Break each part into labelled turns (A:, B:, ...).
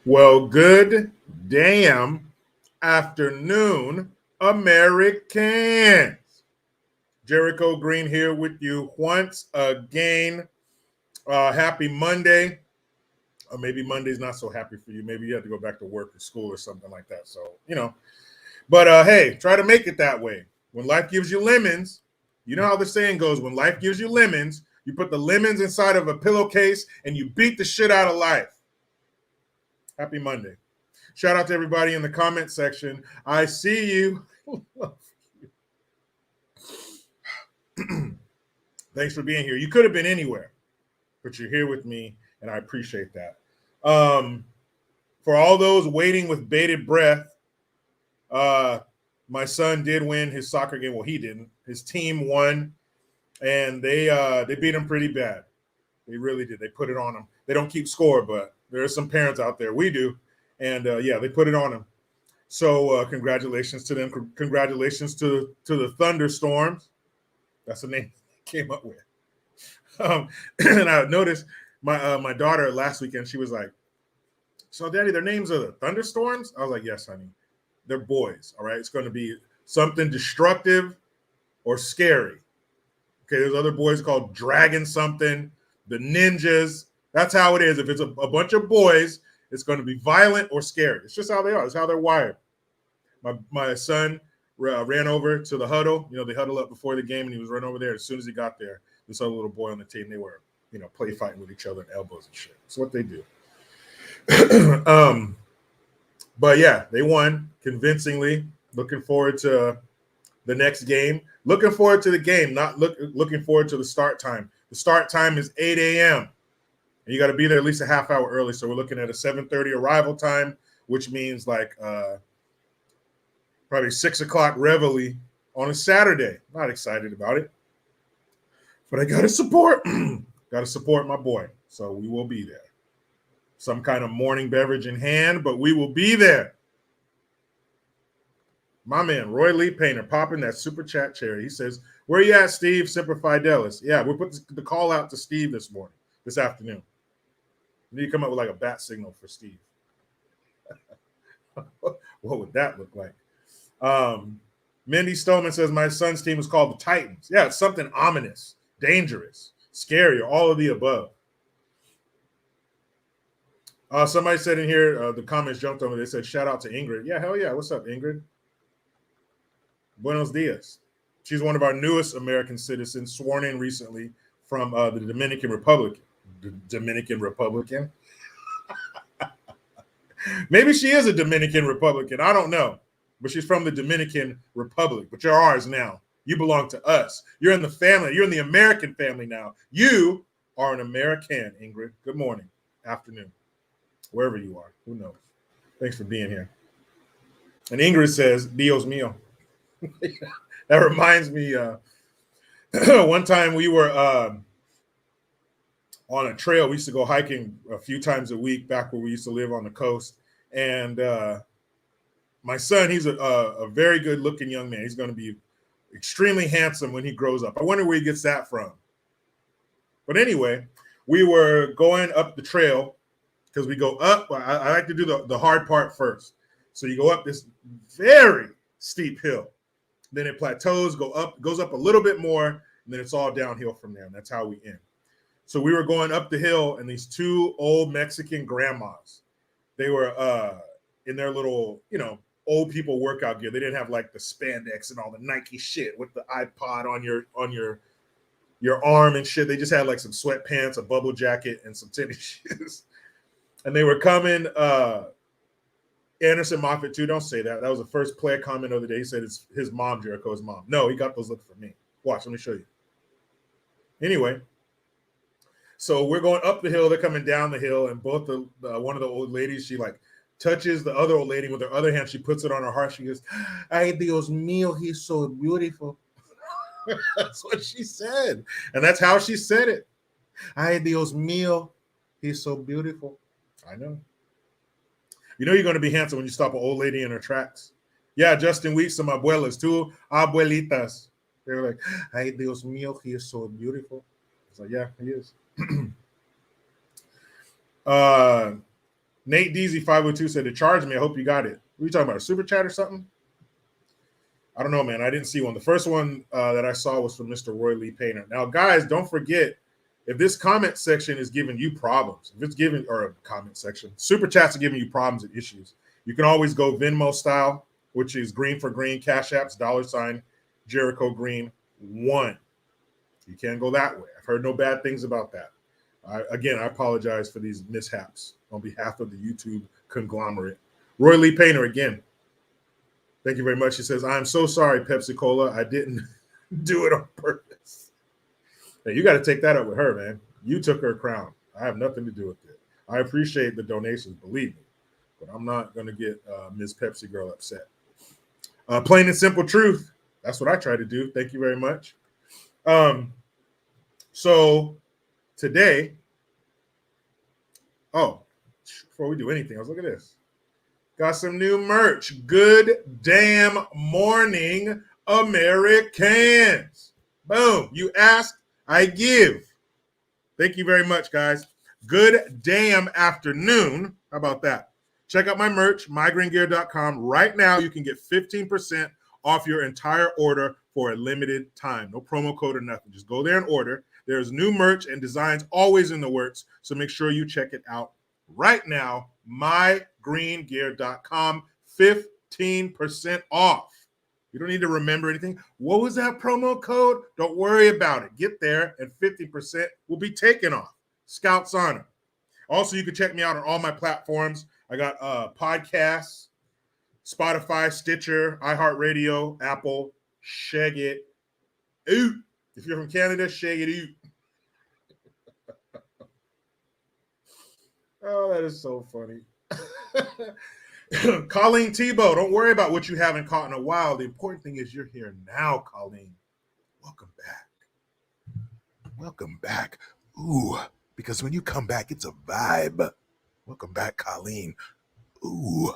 A: Well, good damn afternoon, Americans. Jericho Green here with you once again. Happy Monday. Or maybe Monday's not so happy for you. Maybe you have to go back to work or school or something like that. So, But hey, try to make it that way. When life gives you lemons, you know how the saying goes, when life gives you lemons, you put the lemons inside of a pillowcase and you beat the shit out of life. Happy Monday. Shout out to everybody in the comment section. I see you. Thanks for being here. You could have been anywhere, but you're here with me, and I appreciate that. For all those waiting with bated breath, my son did win his soccer game. Well, he didn't. His team won, and they beat him pretty bad. They really did. They put it on him. They don't keep score, but there are some parents out there. We do. And they put it on him. So congratulations to them. Congratulations to the Thunderstorms. That's the name they came up with. And I noticed my daughter last weekend, she was like, "So, Daddy, their names are the Thunderstorms?" I was like, "Yes, honey. They're boys, all right? It's going to be something destructive or scary." Okay, there's other boys called Dragon something, the Ninjas. That's how it is. If it's a bunch of boys, it's going to be violent or scary. It's just how they are. It's how they're wired. My son ran over to the huddle. They huddle up before the game, and he was running over there. As soon as he got there, this other little boy on the team, they were, play fighting with each other and elbows and shit. It's what they do. But yeah, they won convincingly. Looking forward to the next game. Looking forward to the game, not looking forward to the start time. The start time is 8 a.m. And you got to be there at least a half hour early. So we're looking at a 7:30 arrival time, which means like probably 6 o'clock reveille on a Saturday. Not excited about it, but I got to support my boy. So we will be there. Some kind of morning beverage in hand, but we will be there. My man, Roy Lee Painter, popping that super chat cherry. He says, "Where you at, Steve? Semper Fidelis." Yeah, we put the call out to Steve this afternoon. We need to come up with like a bat signal for Steve. What would that look like? Mindy Stoneman says, "My son's team is called the Titans." Yeah, it's something ominous, dangerous, scary, or all of the above. Somebody said in here, the comments jumped over. They said, "Shout out to Ingrid." Yeah, hell yeah. What's up, Ingrid? Buenos dias. She's one of our newest American citizens, sworn in recently from the Dominican Republic. The Dominican Republican? Maybe she is a Dominican Republican. I don't know. But she's from the Dominican Republic. But you're ours now. You belong to us. You're in the family. You're in the American family now. You are an American, Ingrid. Good morning, afternoon, wherever you are. Who knows? Thanks for being here. And Ingrid says, "Dios mío." That reminds me, one time we were on a trail. We used to go hiking a few times a week back where we used to live on the coast. And my son, he's a very good-looking young man. He's going to be extremely handsome when he grows up. I wonder where he gets that from. But anyway, we were going up the trail because we go up. I like to do the hard part first. So you go up this very steep hill. Then it plateaus, goes up a little bit more, and then it's all downhill from there. And that's how we end. So we were going up the hill, and these two old Mexican grandmas, they were in their little, old people workout gear. They didn't have like the spandex and all the Nike shit with the iPod on your arm and shit. They just had like some sweatpants, a bubble jacket, and some tennis shoes. And they were coming. Anderson Moffat too. Don't say that. That was the first player comment of the day. He said it's his mom, Jericho's mom. No, he got those looks from me. Watch, let me show you. Anyway, so we're going up the hill. They're coming down the hill, and both one of the old ladies, she like touches the other old lady with her other hand. She puts it on her heart. She goes, "Ay, Dios mío, he's so beautiful." That's what she said, and that's how she said it. "Ay, Dios mío, he's so beautiful." I know. You know you're going to be handsome when you stop an old lady in her tracks. Yeah, Justin Weeks and my abuelas, two abuelitas. They were like, "Ay, Dios mío, he is so beautiful." It's like, yeah, he is. Nate Deasy 502 said to charge me. I hope you got it. What are you talking about? A super chat or something? I don't know, man. I didn't see one. The first one that I saw was from Mr. Roy Lee Painter. Now, guys, don't forget, if this comment section is giving you problems, if it's giving, or a comment section, super chats are giving you problems and issues, you can always go Venmo style, which is green for green, Cash Apps, $ Jericho Green 1. You can go that way. I've heard no bad things about that. Again, I apologize for these mishaps on behalf of the YouTube conglomerate. Roy Lee Painter, again, thank you very much. He says, I'm so sorry, Pepsi Cola. I didn't do it on purpose. Hey, you got to take that up with her, man. You took her crown. I have nothing to do with it. I appreciate the donations, believe me, but I'm not going to get Ms. Pepsi Girl upset. Plain and simple truth. That's what I try to do. Thank you very much. So today, before we do anything else, look at this. Got some new merch. Good damn morning, Americans. Boom. You ask, I give. Thank you very much, guys. Good damn afternoon. How about that? Check out my merch, mygreengear.com. Right now, you can get 15% off your entire order for a limited time. No promo code or nothing. Just go there and order. There's new merch and designs always in the works, so make sure you check it out right now. mygreengear.com, 15% off. You don't need to remember anything. What was that promo code? Don't worry about it. Get there and 50% will be taken off. Scouts Honor. Also, you can check me out on all my platforms. I got podcasts, Spotify, Stitcher, iHeartRadio, Apple. Shag it out. If you're from Canada, shag it out. Oh, that is so funny. Colleen Tebow, don't worry about what you haven't caught in a while. The important thing is you're here now, Colleen. Welcome back. Welcome back. Ooh, because when you come back, it's a vibe. Welcome back, Colleen. Ooh.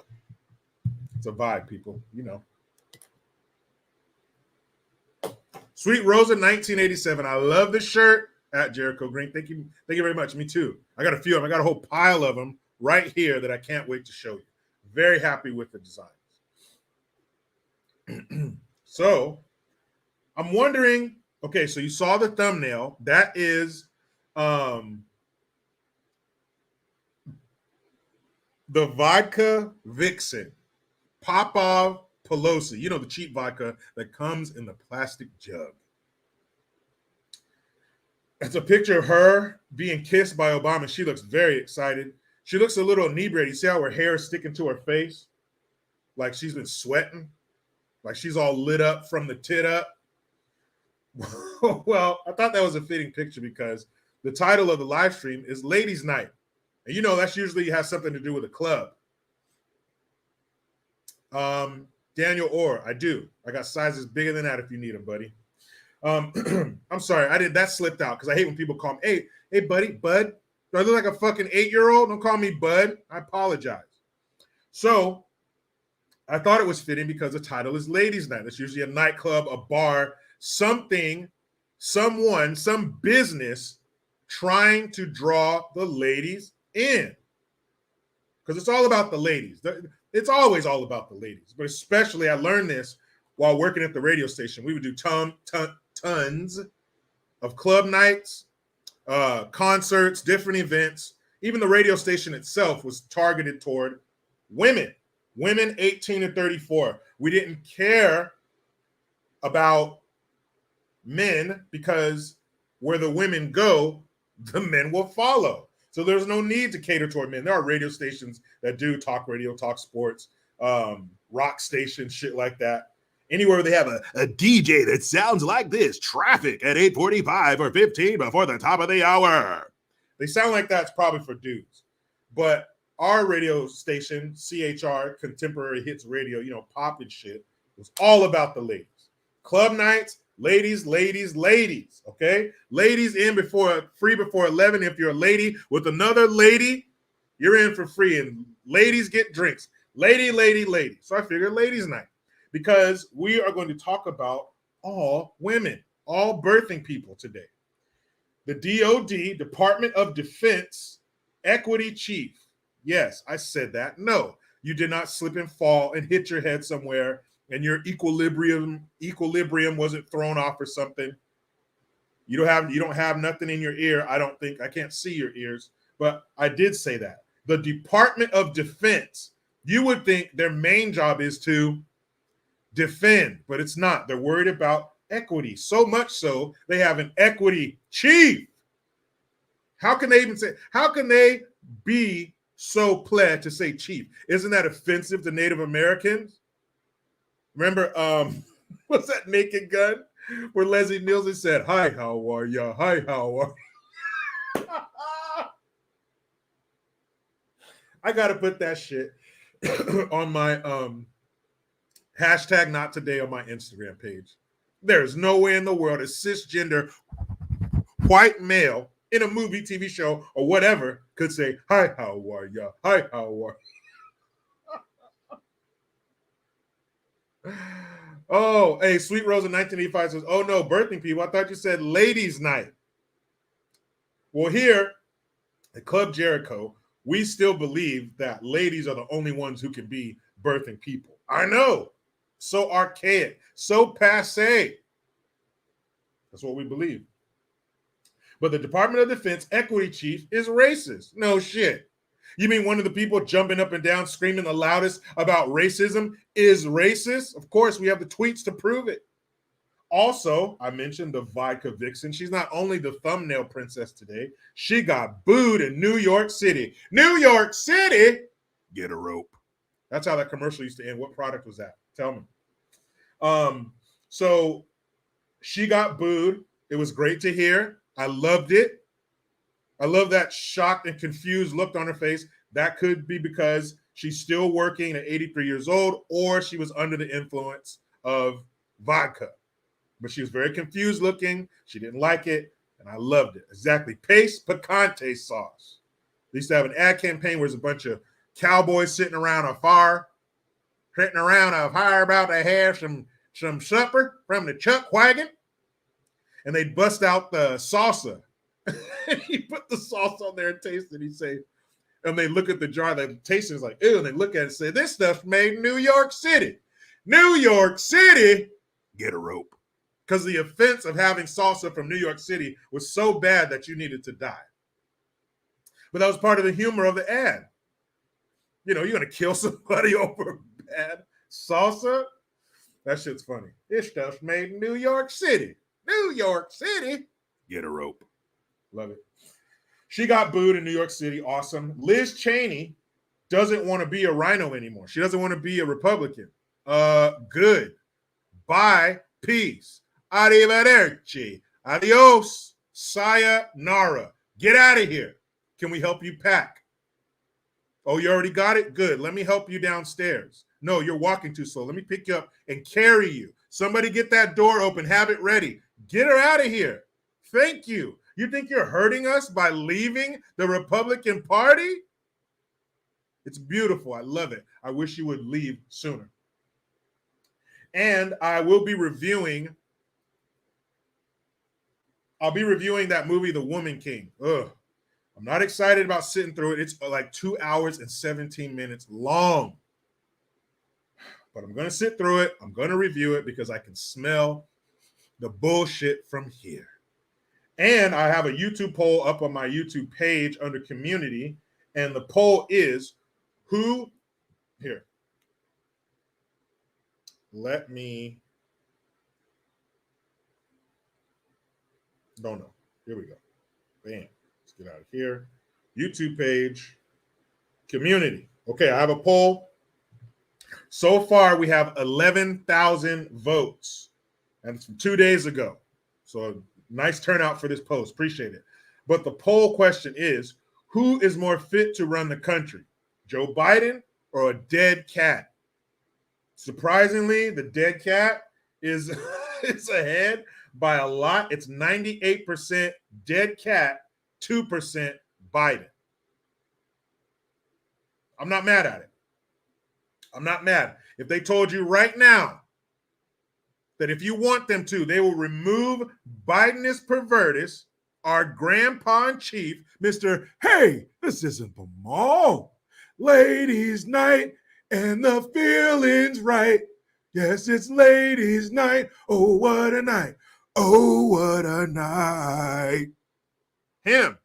A: It's a vibe, people. You know. Sweet Rosa 1987. I love this shirt at Jericho Green. Thank you. Thank you very much. Me too. I got a few of them. I got a whole pile of them right here that I can't wait to show you. Very happy with the designs. So I'm wondering, okay, so you saw the thumbnail. That is the Vodka Vixen. Popov Pelosi. You know, the cheap vodka that comes in the plastic jug. It's a picture of her being kissed by Obama. She looks very excited. She looks a little inebriated. You see how her hair is sticking to her face? Like she's been sweating. Like she's all lit up from the tit up. Well, I thought that was a fitting picture because the title of the live stream is Ladies Night. And you know, that's usually has something to do with a club. Daniel Orr, I do. I got sizes bigger than that if you need them, buddy. I'm sorry, that slipped out because I hate when people call me, hey, buddy, bud. Do I look like a fucking 8-year-old? Don't call me bud. I apologize. So I thought it was fitting because the title is Ladies Night. That's usually a nightclub, a bar, something, someone, some business trying to draw the ladies in. Because it's all about the ladies. It's always all about the ladies. But especially I learned this while working at the radio station. We would do tons of club nights, concerts, different events. Even the radio station itself was targeted toward women 18 to 34. We didn't care about men because where the women go, the men will follow. So there's no need to cater toward men. There are radio stations that do talk radio, talk sports, rock stations, shit like that. Anywhere they have a DJ that sounds like this, traffic at 8:45 or 15 before the top of the hour. They sound like that's probably for dudes. But our radio station, CHR, Contemporary Hits Radio, you know, pop and shit, was all about the ladies. Club nights, ladies, okay? Ladies in free before 11. If you're a lady with another lady, you're in for free. And ladies get drinks. Lady. So I figured ladies night. Because we are going to talk about all women, all birthing people today. The DOD, Department of Defense, Equity Chief, Yes, I said that. No, you did not slip and fall and hit your head somewhere and your equilibrium wasn't thrown off or something. You don't have nothing in your ear. I don't think. I can't see your ears, but I did say that. The Department of Defense, you would think their main job is to defend, but it's not. They're worried about equity. So much so they have an equity chief. How can they be so pled to say chief? Isn't that offensive to Native Americans? Remember, what's that Naked Gun? Where Leslie Nielsen said, "Hi, how are ya? Hi, how are ya?" I gotta put that shit on my hashtag not today on my Instagram page. There's no way in the world a cisgender white male in a movie, TV show, or whatever could say, "Hi, how are ya? Hi, how are ya?" Oh, hey, Sweet Rose in 1985 says, "Oh no, birthing people. I thought you said ladies' night." Well, here at Club Jericho, we still believe that ladies are the only ones who can be birthing people. I know. So archaic, so passe. That's what we believe. But the Department of Defense equity chief is racist. No shit. You mean one of the people jumping up and down screaming the loudest about racism is racist? Of course, we have the tweets to prove it. Also, I mentioned the Vodka Vixen. She's not only the thumbnail princess today, she got booed in New York City. New York City? Get a rope. That's how that commercial used to end. What product was that? Tell me. So she got booed. It was great to hear. I loved it. I love that shocked and confused look on her face. That could be because she's still working at 83 years old, or she was under the influence of vodka. But she was very confused looking. She didn't like it, and I loved it. Exactly. Pace picante sauce. They used to have an ad campaign where there's a bunch of cowboys sitting around a fire, about to have some supper from the chuck wagon, and they'd bust out the salsa. He put the sauce on there and taste it. He say, and they look at the jar, they taste it, it's like, ew, and they look at it and say, "This stuff's made in New York City." New York City, get a rope. Because the offense of having salsa from New York City was so bad that you needed to die. But that was part of the humor of the ad. You know, you're going to kill somebody over bad salsa? That shit's funny. This stuff's made in New York City. New York City, get a rope. Love it. She got booed in New York City. Awesome. Liz Cheney doesn't want to be a rhino anymore. She doesn't want to be a Republican. Good. Bye. Peace. Arrivederci. Adios. Sayonara. Get out of here. Can we help you pack? Oh, you already got it? Good. Let me help you downstairs. No, you're walking too slow. Let me pick you up and carry you. Somebody get that door open. Have it ready. Get her out of here. Thank you. You think you're hurting us by leaving the Republican Party? It's beautiful. I love it. I wish you would leave sooner. And I will be reviewing. I'll be reviewing that movie, The Woman King. Ugh. I'm not excited about sitting through it. It's like 2 hours and 17 minutes long. But I'm going to sit through it. I'm going to review it because I can smell the bullshit from here. And I have a YouTube poll up on my YouTube page under community. And the poll is here. Let me, don't know. Here we go. Bam. Let's get out of here. YouTube page, community. Okay, I have a poll. So far, we have 11,000 votes. And it's from 2 days ago. So nice turnout for this post. Appreciate it. But the poll question is, who is more fit to run the country? Joe Biden or a dead cat? Surprisingly, the dead cat is ahead by a lot. It's 98% dead cat, 2% Biden. I'm not mad at it. I'm not mad. If they told you right now that if you want them to, they will remove Bidenus pervertus, our grandpa in chief, Mr. Hey, this isn't the mall. ladies' night and the feeling's right. Yes, it's ladies' night. Oh, what a night. Oh, what a night. Him.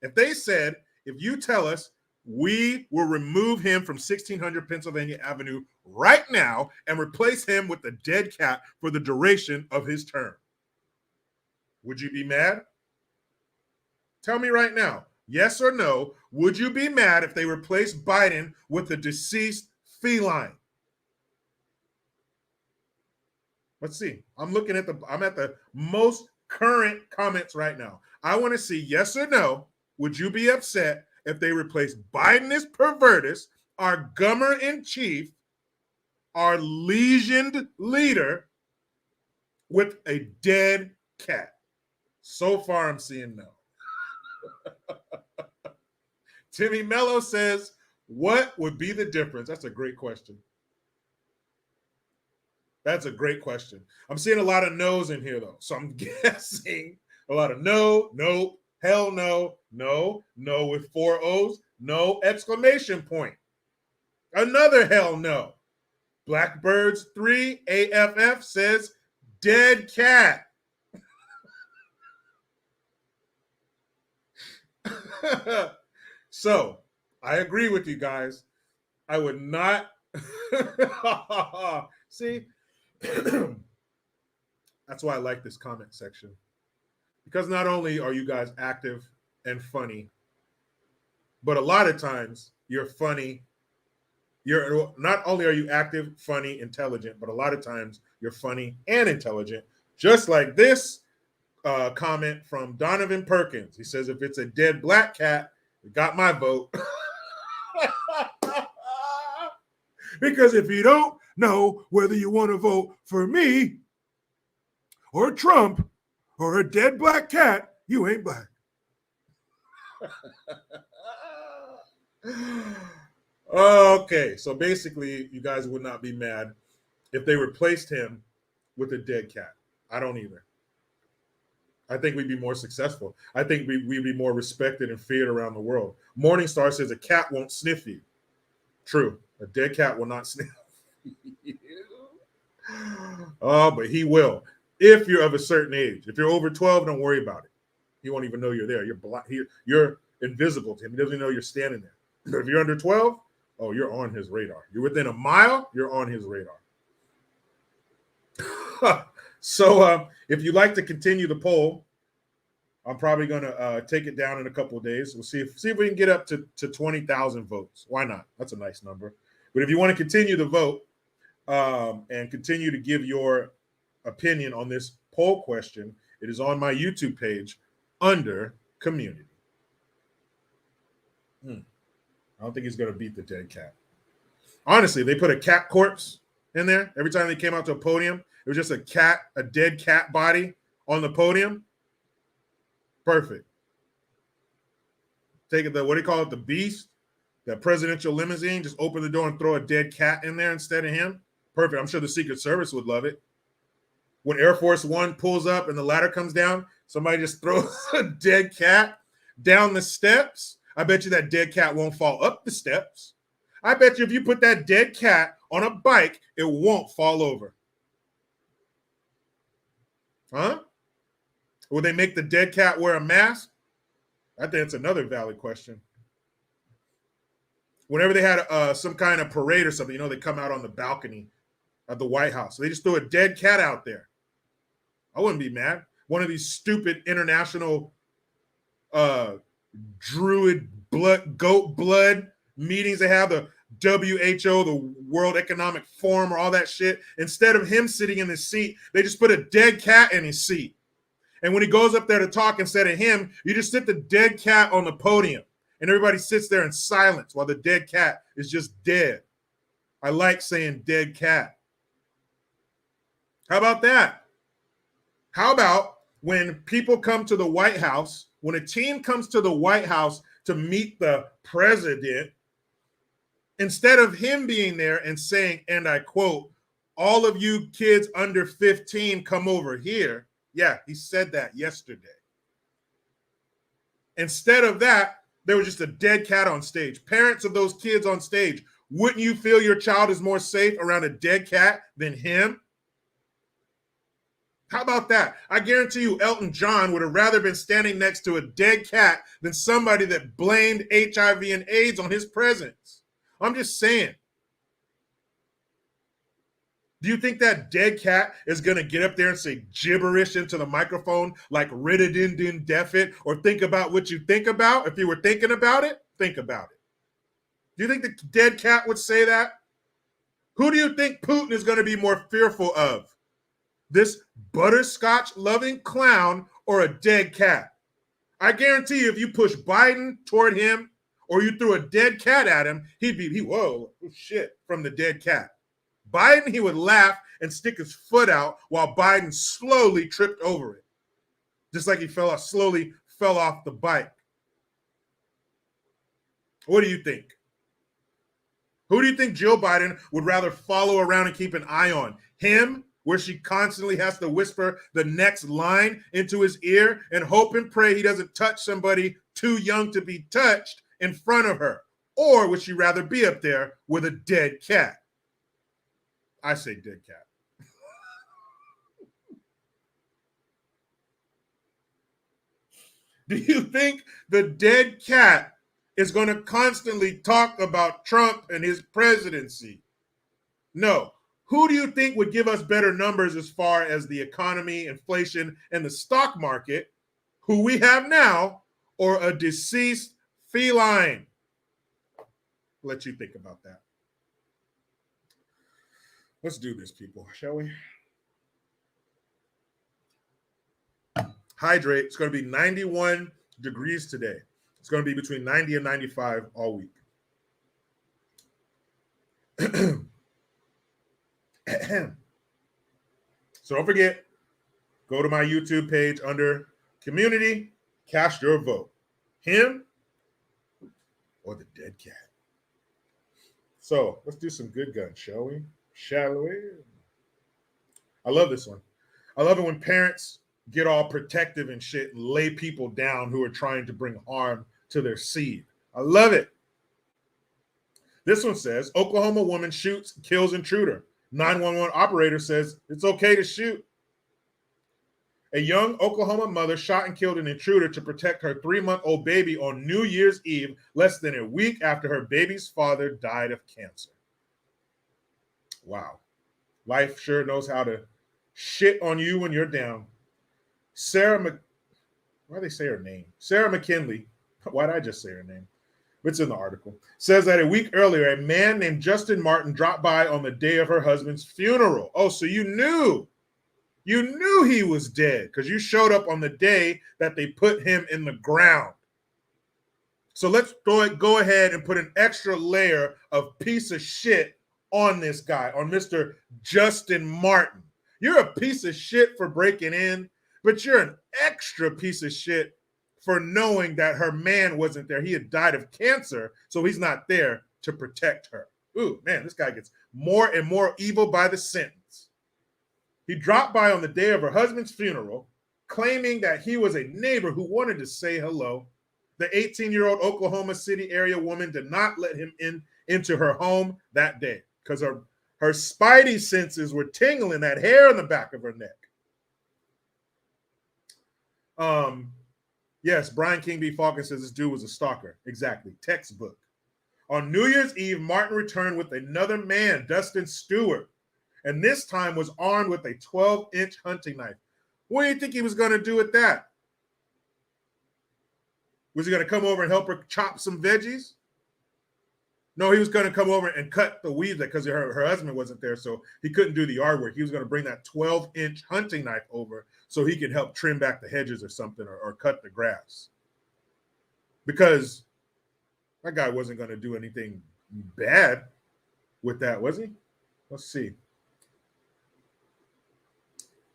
A: If they said, if you tell us we will remove him from 1600 Pennsylvania Avenue right now and replace him with a dead cat for the duration of his term, would you be mad? Tell me right now, yes or no, would you be mad if they replaced Biden with a deceased feline? Let's see. I'm at the most current comments right now. I want to see yes or no. Would you be upset if they replace Biden as pervertus, our gummer in chief, our legioned leader, with a dead cat? So far, I'm seeing no. Timmy Mello says, what would be the difference? That's a great question. That's a great question. I'm seeing a lot of no's in here, though. So I'm guessing a lot of no, nope, hell no, no, no with 4 O's, no exclamation point. Another hell no. Blackbirds 3 AFF says dead cat. So I agree with you guys. I would not. See, that's why I like this comment section. Because not only are you guys active and funny, but a lot of times you're funny. You're not only are you active, funny, intelligent, but a lot of times you're funny and intelligent. Just like this comment from Donovan Perkins. He says, if it's a dead black cat, it got my vote. Because if you don't know whether you want to vote for me or Trump or a dead black cat, you ain't black. Okay, so basically, you guys would not be mad if they replaced him with a dead cat. I don't either. I think we'd be more successful. I think we'd be more respected and feared around the world. Morningstar says a cat won't sniff you. True. A dead cat will not sniff you. Oh, but he will. If you're of a certain age. If you're over 12, don't worry about it. He won't even know you're there. You're invisible to him. He doesn't even know you're standing there. But if you're under 12, oh, you're on his radar. You're within a mile, you're on his radar. So if you'd like to continue the poll, I'm probably going to take it down in a couple of days. We'll see if we can get up to 20,000 votes. Why not? That's a nice number. But if you want to continue the vote and continue to give your opinion on this poll question, it is on my YouTube page under community. I don't think he's going to beat the dead cat. Honestly, they put a cat corpse in there. Every time they came out to a podium, it was just a dead cat body on the podium. Perfect. Take it, what do you call it? The beast, that presidential limousine. Just open the door and throw a dead cat in there instead of him. Perfect. I'm sure the Secret Service would love it. When Air Force One pulls up and the ladder comes down, somebody just throws a dead cat down the steps. I bet you that dead cat won't fall up the steps. I bet you if you put that dead cat on a bike, it won't fall over. Huh? Will they make the dead cat wear a mask? I think it's another valid question. Whenever they had some kind of parade or something, they come out on the balcony of the White House. So they just threw a dead cat out there. I wouldn't be mad. One of these stupid international druid goat blood meetings they have, the WHO, the World Economic Forum, or all that shit. Instead of him sitting in his seat, they just put a dead cat in his seat. And when he goes up there to talk, instead of him, you just sit the dead cat on the podium. And everybody sits there in silence while the dead cat is just dead. I like saying dead cat. How about that? How about when people come to the White House, when a team comes to the White House to meet the president, instead of him being there and saying, and I quote, all of you kids under 15 come over here. Yeah, he said that yesterday. Instead of that, there was just a dead cat on stage. Parents of those kids on stage, wouldn't you feel your child is more safe around a dead cat than him? How about that? I guarantee you Elton John would have rather been standing next to a dead cat than somebody that blamed HIV and AIDS on his presence. I'm just saying. Do you think that dead cat is going to get up there and say gibberish into the microphone like rid-a-din-din deaf-it, or think about what you think about? If you were thinking about it, think about it. Do you think the dead cat would say that? Who do you think Putin is going to be more fearful of? This butterscotch-loving clown or a dead cat? I guarantee you if you push Biden toward him or you threw a dead cat at him, he'd be, whoa, shit, from the dead cat. Biden, he would laugh and stick his foot out while Biden slowly tripped over it. Just like he slowly fell off the bike. What do you think? Who do you think Jill Biden would rather follow around and keep an eye on? Him, where she constantly has to whisper the next line into his ear and hope and pray he doesn't touch somebody too young to be touched in front of her? Or would she rather be up there with a dead cat? I say dead cat. Do you think the dead cat is going to constantly talk about Trump and his presidency? No. Who do you think would give us better numbers as far as the economy, inflation, and the stock market? Who we have now, or a deceased feline? I'll let you think about that. Let's do this, people, shall we? Hydrate. It's going to be 91 degrees today. It's going to be between 90 and 95 all week. So don't forget, go to my YouTube page under community, cast your vote. Him or the dead cat. So let's do some good guns, shall we? Shall we? I love this one. I love it when parents get all protective and shit and lay people down who are trying to bring harm to their seed. I love it. This one says, Oklahoma woman shoots, kills intruder. 911 operator says it's okay to shoot. A young Oklahoma mother shot and killed an intruder to protect her 3-month-old baby on New Year's Eve, less than a week after her baby's father died of cancer. Wow. Life sure knows how to shit on you when you're down. Why do they say her name? Sarah McKinley. Why did I just say her name? It's in the article. Says that a week earlier, a man named Justin Martin dropped by on the day of her husband's funeral. Oh, so you knew he was dead because you showed up on the day that they put him in the ground. So let's go ahead and put an extra layer of piece of shit on this guy, on Mr. Justin Martin. You're a piece of shit for breaking in, but you're an extra piece of shit for knowing that her man wasn't there. He had died of cancer, so he's not there to protect her. Ooh, man, this guy gets more and more evil by the sentence. He dropped by on the day of her husband's funeral, claiming that he was a neighbor who wanted to say hello. The 18-year-old Oklahoma City area woman did not let him into her home that day because her spidey senses were tingling, that hair on the back of her neck. Yes, Brian King B. Falcon says this dude was a stalker. Exactly. Textbook. On New Year's Eve, Martin returned with another man, Dustin Stewart, and this time was armed with a 12-inch hunting knife. What do you think he was going to do with that? Was he going to come over and help her chop some veggies? No, he was going to come over and cut the weeds because her husband wasn't there, so he couldn't do the yard work. He was going to bring that 12-inch hunting knife over so he could help trim back the hedges or something, or cut the grass. Because that guy wasn't going to do anything bad with that, was he? Let's see.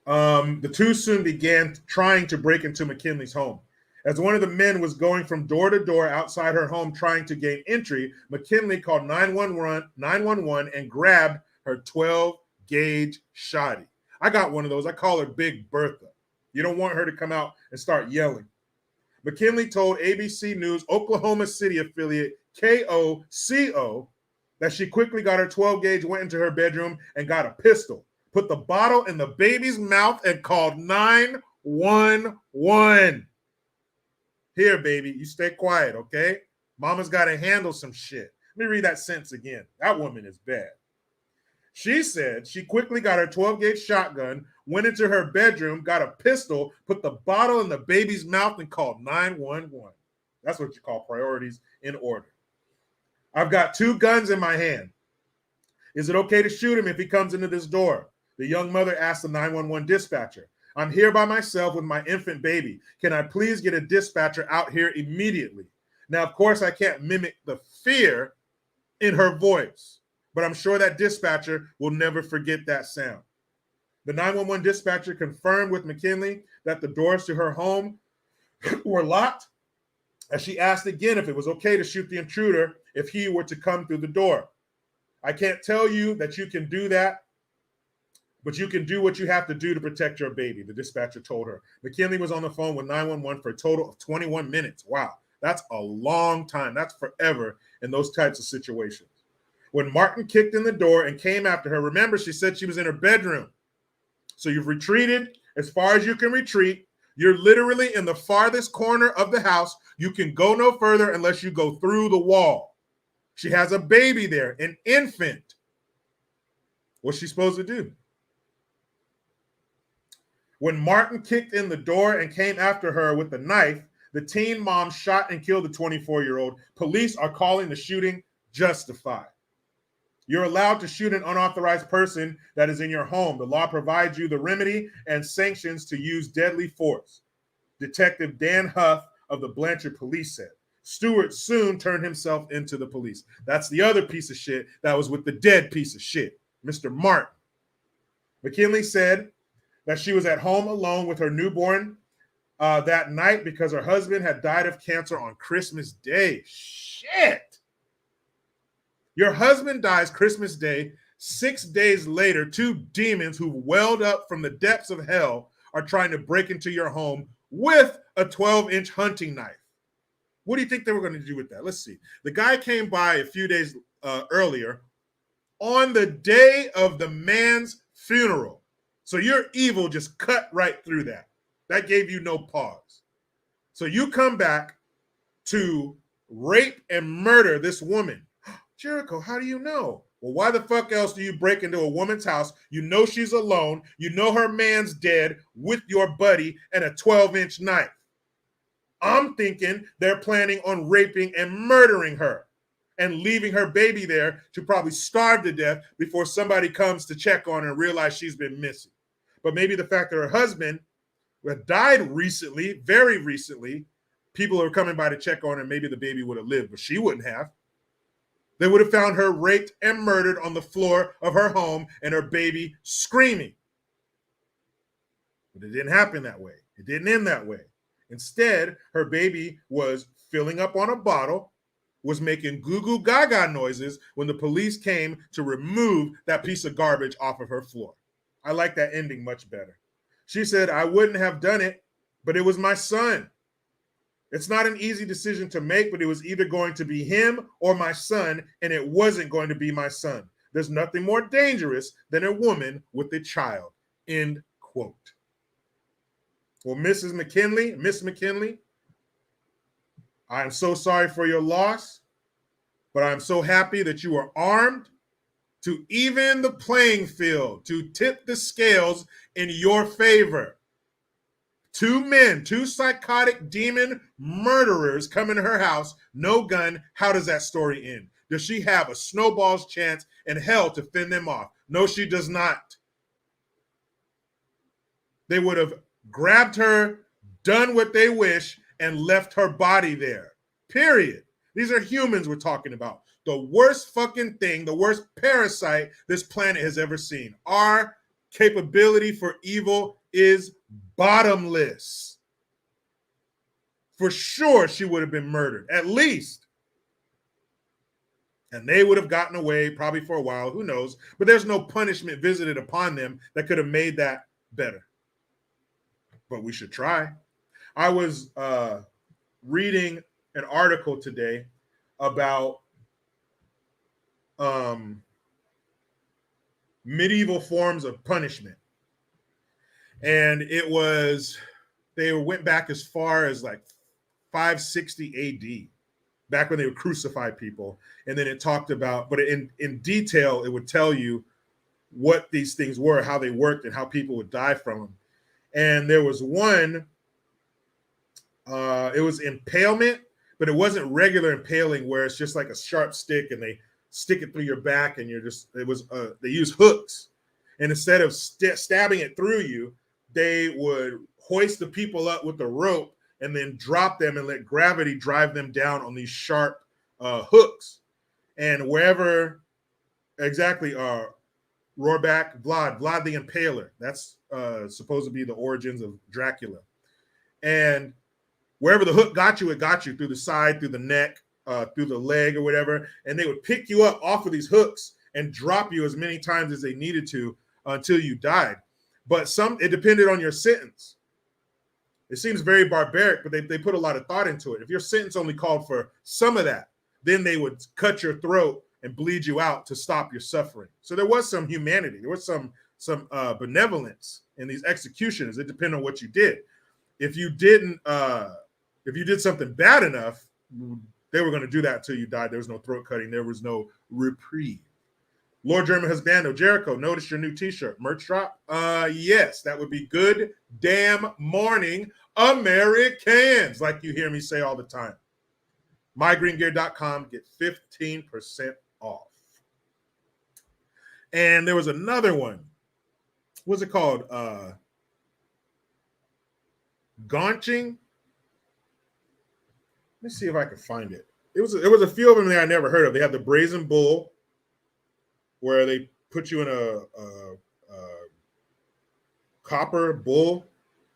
A: The two soon began trying to break into McKinley's home. As one of the men was going from door to door outside her home trying to gain entry, McKinley called 911 and grabbed her 12-gauge shotty. I got one of those. I call her Big Bertha. You don't want her to come out and start yelling. McKinley told ABC News Oklahoma City affiliate KOCO that she quickly got her 12 gauge, went into her bedroom and got a pistol, put the bottle in the baby's mouth and called 911. Here, baby, you stay quiet, okay? Mama's got to handle some shit. Let me read that sentence again. That woman is bad. She said she quickly got her 12 gauge shotgun, went into her bedroom, got a pistol, put the bottle in the baby's mouth and called 911. That's what you call priorities in order. I've got 2 guns in my hand. Is it okay to shoot him if he comes into this door? The young mother asked the 911 dispatcher. I'm here by myself with my infant baby. Can I please get a dispatcher out here immediately? Now, of course, I can't mimic the fear in her voice, but I'm sure that dispatcher will never forget that sound. The 911 dispatcher confirmed with McKinley that the doors to her home were locked, as she asked again if it was okay to shoot the intruder if he were to come through the door. I can't tell you that you can do that, but you can do what you have to do to protect your baby, the dispatcher told her. McKinley was on the phone with 911 for a total of 21 minutes. Wow, that's a long time. That's forever in those types of situations. When Martin kicked in the door and came after her, remember, she said she was in her bedroom. So you've retreated as far as you can retreat. You're literally in the farthest corner of the house. You can go no further unless you go through the wall. She has a baby there, an infant. What's she supposed to do? When Martin kicked in the door and came after her with a knife, the teen mom shot and killed the 24-year-old. Police are calling the shooting justified. You're allowed to shoot an unauthorized person that is in your home. The law provides you the remedy and sanctions to use deadly force. Detective Dan Huff of the Blanchard Police said. Stewart soon turned himself into the police. That's the other piece of shit that was with the dead piece of shit, Mr. Martin. McKinley said that she was at home alone with her newborn that night because her husband had died of cancer on Christmas Day. Shit. Your husband dies Christmas Day. 6 days later, 2 demons who welled up from the depths of hell are trying to break into your home with a 12-inch hunting knife. What do you think they were going to do with that? Let's see. The guy came by a few days earlier on the day of the man's funeral. So your evil just cut right through that. That gave you no pause. So you come back to rape and murder this woman. Jericho, how do you know? Well, why the fuck else do you break into a woman's house? You know she's alone. You know her man's dead with your buddy and a 12-inch knife. I'm thinking they're planning on raping and murdering her and leaving her baby there to probably starve to death before somebody comes to check on her and realize she's been missing. But maybe the fact that her husband died recently, very recently, people are coming by to check on her, maybe the baby would have lived, but she wouldn't have. They would have found her raped and murdered on the floor of her home and her baby screaming. But it didn't happen that way. It didn't end that way. Instead, her baby was filling up on a bottle, was making goo goo gaga noises when the police came to remove that piece of garbage off of her floor. I like that ending much better. She said, I wouldn't have done it, but it was my son. It's not an easy decision to make, but it was either going to be him or my son, and it wasn't going to be my son. There's nothing more dangerous than a woman with a child. End quote. Well, Miss McKinley, I am so sorry for your loss, but I'm so happy that you are armed to even the playing field, to tip the scales in your favor. 2 men, 2 psychotic demon murderers come into her house, no gun. How does that story end? Does she have a snowball's chance in hell to fend them off? No, she does not. They would have grabbed her, done what they wish, and left her body there. Period. These are humans we're talking about. The worst fucking thing, the worst parasite this planet has ever seen. Our capability for evil is bottomless. For sure, she would have been murdered, at least. And they would have gotten away probably for a while, who knows? But there's no punishment visited upon them that could have made that better. But we should try. I was reading an article today about medieval forms of punishment. And it was, they went back as far as like 560 AD, back when they would crucify people. And then it talked about, but in detail, it would tell you what these things were, how they worked, and how people would die from them. And there was one, it was impalement, but it wasn't regular impaling where it's just like a sharp stick and they stick it through your back and you're just, it was, they use hooks. And instead of stabbing it through you, they would hoist the people up with a rope and then drop them and let gravity drive them down on these sharp hooks. And wherever, exactly, Rohrback, Vlad the Impaler, that's supposed to be the origins of Dracula. And wherever the hook got you, it got you through the side, through the neck, through the leg or whatever. And they would pick you up off of these hooks and drop you as many times as they needed to until you died. But it depended on your sentence. It seems very barbaric, but they put a lot of thought into it. If your sentence only called for some of that, then they would cut your throat and bleed you out to stop your suffering. So there was some humanity. There was some benevolence in these executions. It depended on what you did. If you did something bad enough, they were going to do that until you died. There was no throat cutting. There was no reprieve. Lord German Husbando, Jericho, notice your new t-shirt. Merch drop? Yes, that would be good damn morning, Americans, like you hear me say all the time. mygreengear.com, get 15% off. And there was another one. What's it called? Gaunching? Let's see if I can find it. There was a few of them that I never heard of. They had the Brazen Bull, where they put you in a copper bull,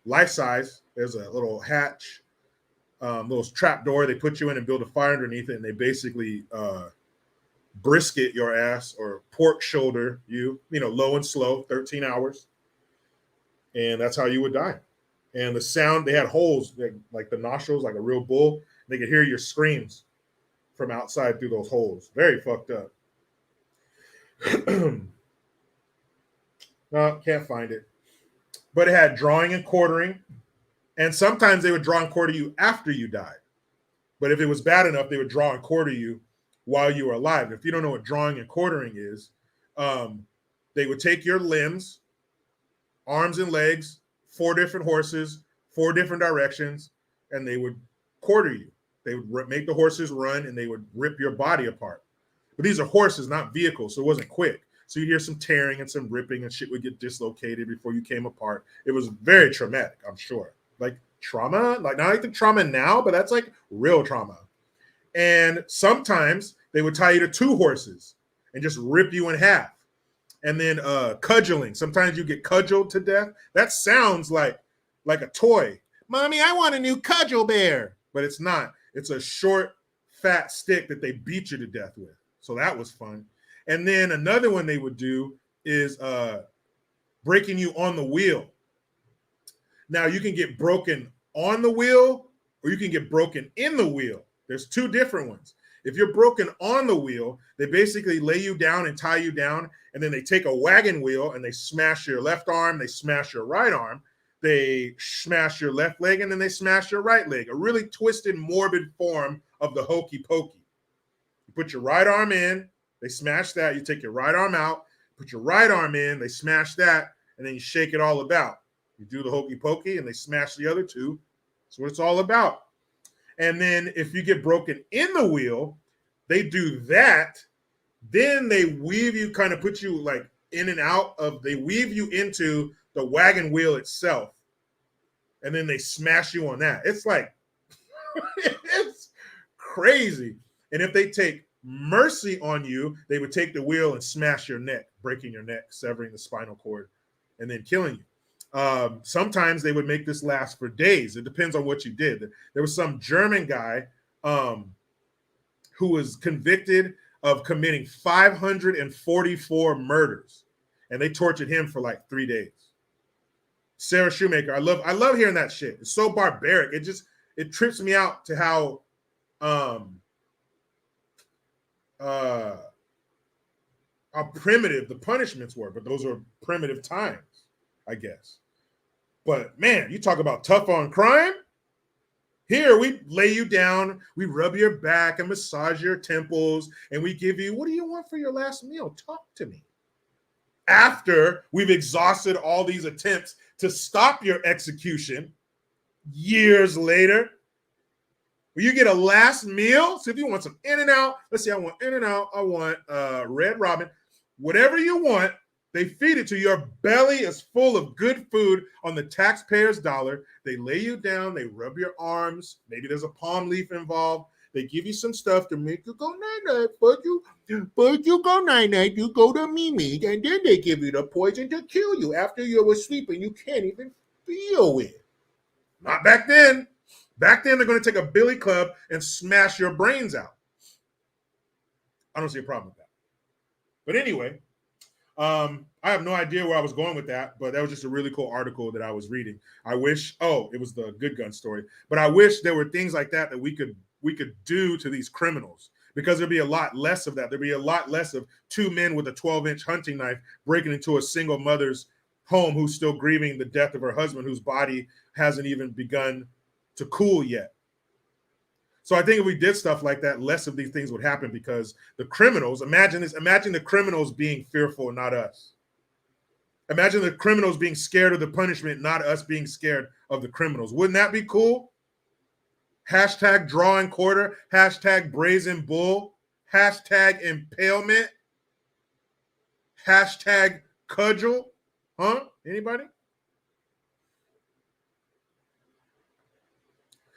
A: life size. There's a little hatch, little trap door. They put you in and build a fire underneath it, and they basically brisket your ass or pork shoulder you, low and slow, 13 hours. And that's how you would die. And the sound, they had holes, like the nostrils, like a real bull. They could hear your screams from outside through those holes. Very fucked up. No, can't find it. But it had drawing and quartering. And sometimes they would draw and quarter you after you died. But if it was bad enough, they would draw and quarter you while you were alive. If you don't know what drawing and quartering is, they would take your limbs, arms and legs, 4 different horses, 4 different directions, and they would quarter you. They would make the horses run, and they would rip your body apart. But these are horses, not vehicles, so it wasn't quick. So you'd hear some tearing and some ripping, and shit would get dislocated before you came apart. It was very traumatic, I'm sure. Like trauma, like not like the trauma now, but that's like real trauma. And sometimes they would tie you to 2 horses and just rip you in half. And then cudgeling. Sometimes you get cudgeled to death. That sounds like a toy. Mommy, I want a new cudgel bear. But it's not. It's a short, fat stick that they beat you to death with. So that was fun. And then another one they would do is breaking you on the wheel. Now, you can get broken on the wheel or you can get broken in the wheel. There's 2 different ones. If you're broken on the wheel, they basically lay you down and tie you down, and then they take a wagon wheel and they smash your left arm, they smash your right arm, they smash your left leg, and then they smash your right leg. A really twisted, morbid form of the hokey pokey. You put your right arm in, they smash that. You take your right arm out, put your right arm in, they smash that, and then you shake it all about. You do the hokey pokey, and they smash the other 2. That's what it's all about. And then if you get broken in the wheel, they do that. Then they weave you, kind of put you like in and out of, they weave you into the wagon wheel itself. And then they smash you on that. It's like, it's crazy. And if they take mercy on you, they would take the wheel and smash your neck, breaking your neck, severing the spinal cord, and then killing you. Sometimes they would make this last for days. It depends on what you did. There was some German guy who was convicted of committing 544 murders, and they tortured him for like 3 days. Sarah Shoemaker, I love hearing that shit. It's so barbaric. it trips me out to how how primitive the punishments were, but those are primitive times, I guess. But man, you talk about tough on crime. Here we lay you down, we rub your back and massage your temples, and we give you, what do you want for your last meal? Talk to me. After we've exhausted all these attempts to stop your execution, years later, you get a last meal. So if you want some In-N-Out, let's say I want In-N-Out, I want Red Robin, whatever you want, they feed it to you. Your belly is full of good food on the taxpayer's dollar. They lay you down, they rub your arms. Maybe there's a palm leaf involved. They give you some stuff to make you go night-night, but you go night-night, you go to Mimi, and then they give you the poison to kill you after you were sleeping. You can't even feel it. Not back then. Back then, they're going to take a billy club and smash your brains out. I don't see a problem with that. But anyway, I have no idea where I was going with that, but that was just a really cool article that I was reading. I wish, it was the Good Gun story, but I wish there were things like that we could do to these criminals, because there'd be a lot less of that. There'd be a lot less of two men with a 12-inch hunting knife breaking into a single mother's home who's still grieving the death of her husband, whose body hasn't even begun to cool yet. So I think if we did stuff like that, less of these things would happen, because the criminals, imagine the criminals being fearful, not us. Imagine the criminals being scared of the punishment, not us being scared of the criminals. Wouldn't that be cool? Hashtag drawing quarter, hashtag brazen bull, hashtag impalement, hashtag cudgel. Huh? Anybody?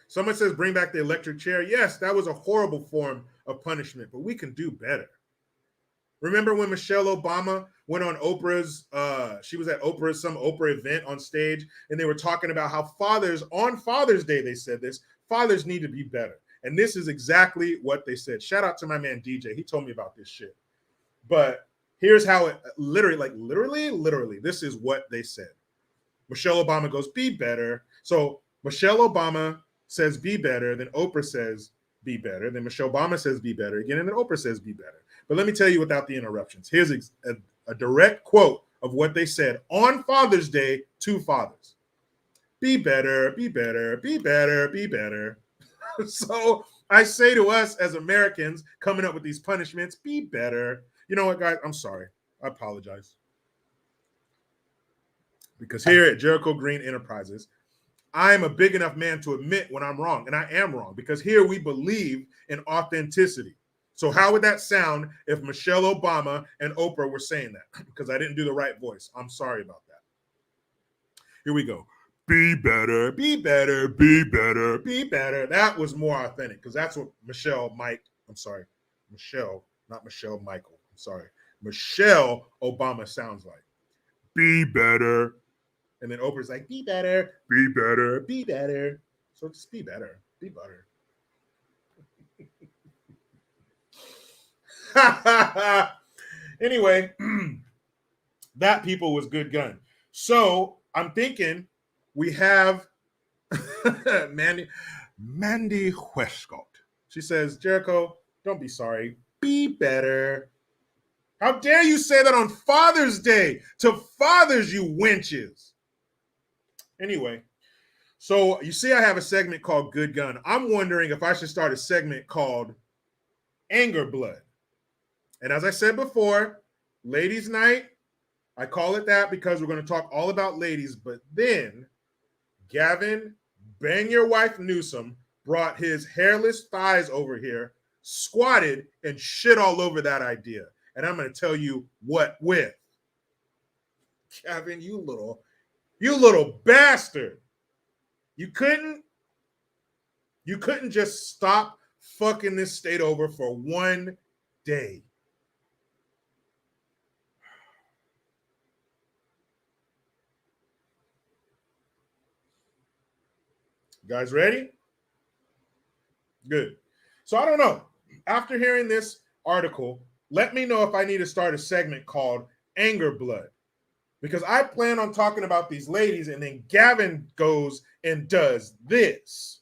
A: Someone says bring back the electric chair. Yes, that was a horrible form of punishment, but we can do better. Remember when Michelle Obama went on Oprah's, she was at some Oprah event on stage, and they were talking about how fathers, on Father's Day, they said this, fathers need to be better. And this is exactly what they said. Shout out to my man DJ. He told me about this shit. But here's how it literally, this is what they said. Michelle Obama goes, be better. So Michelle Obama says be better, then Oprah says be better, then Michelle Obama says be better again, and then Oprah says be better. But let me tell you without the interruptions. Here's a direct quote of what they said on Father's Day to fathers. Be better, be better, be better, be better. So I say to us as Americans coming up with these punishments, be better. You know what, guys? I'm sorry. I apologize. Because here at Jericho Green Enterprises, I'm a big enough man to admit when I'm wrong, and I am wrong, because here we believe in authenticity. So how would that sound if Michelle Obama and Oprah were saying that? Because I didn't do the right voice. I'm sorry about that. Here we go. Be better, be better, be better, be better. That was more authentic, because that's what Michelle, not Michelle Michael. I'm sorry. Michelle Obama sounds like. Be better. And then Oprah's like, be better, be better, be better. So just be better, be better. Anyway, that, people, was Good Gun. So I'm thinking we have Mandy Westcott. She says, Jericho, don't be sorry. Be better. How dare you say that on Father's Day to fathers, you wenches. Anyway, so you see I have a segment called Good Gun. I'm wondering if I should start a segment called Anger Blood. And as I said before, Ladies' Night, I call it that because we're going to talk all about ladies. But then Gavin, Bang Your Wife Newsom, brought his hairless thighs over here, squatted, and shit all over that idea. And I'm going to tell you what with. Gavin, you little bastard. You couldn't just stop fucking this state over for one day. You guys ready? Good. So I don't know. After hearing this article, let me know if I need to start a segment called Anger Blood. Because I plan on talking about these ladies, and then Gavin goes and does this.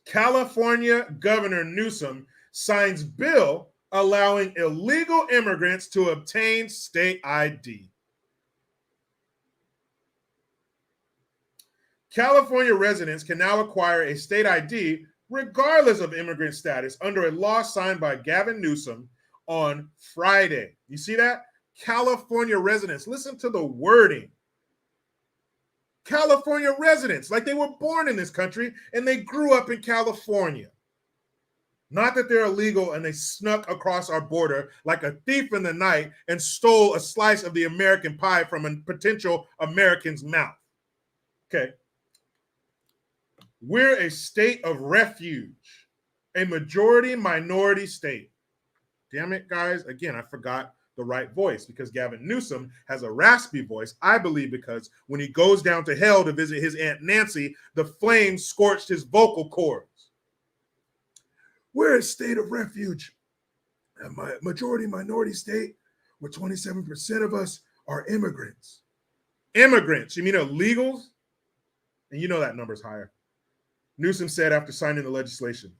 A: California Governor Newsom signs bill allowing illegal immigrants to obtain state ID. California residents can now acquire a state ID regardless of immigrant status under a law signed by Gavin Newsom on Friday. You see that? California residents, listen to the wording. California residents, like they were born in this country and they grew up in California. Not that they're illegal and they snuck across our border like a thief in the night and stole a slice of the American pie from a potential American's mouth. Okay. We're a state of refuge, a majority minority state. Damn it, guys. Again, I forgot the right voice because Gavin Newsom has a raspy voice, I believe, because when he goes down to hell to visit his Aunt Nancy, the flames scorched his vocal cords. We're a state of refuge, a majority minority state where 27% of us are immigrants. Immigrants, you mean illegals? And you know that number's higher. Newsom said after signing the legislation,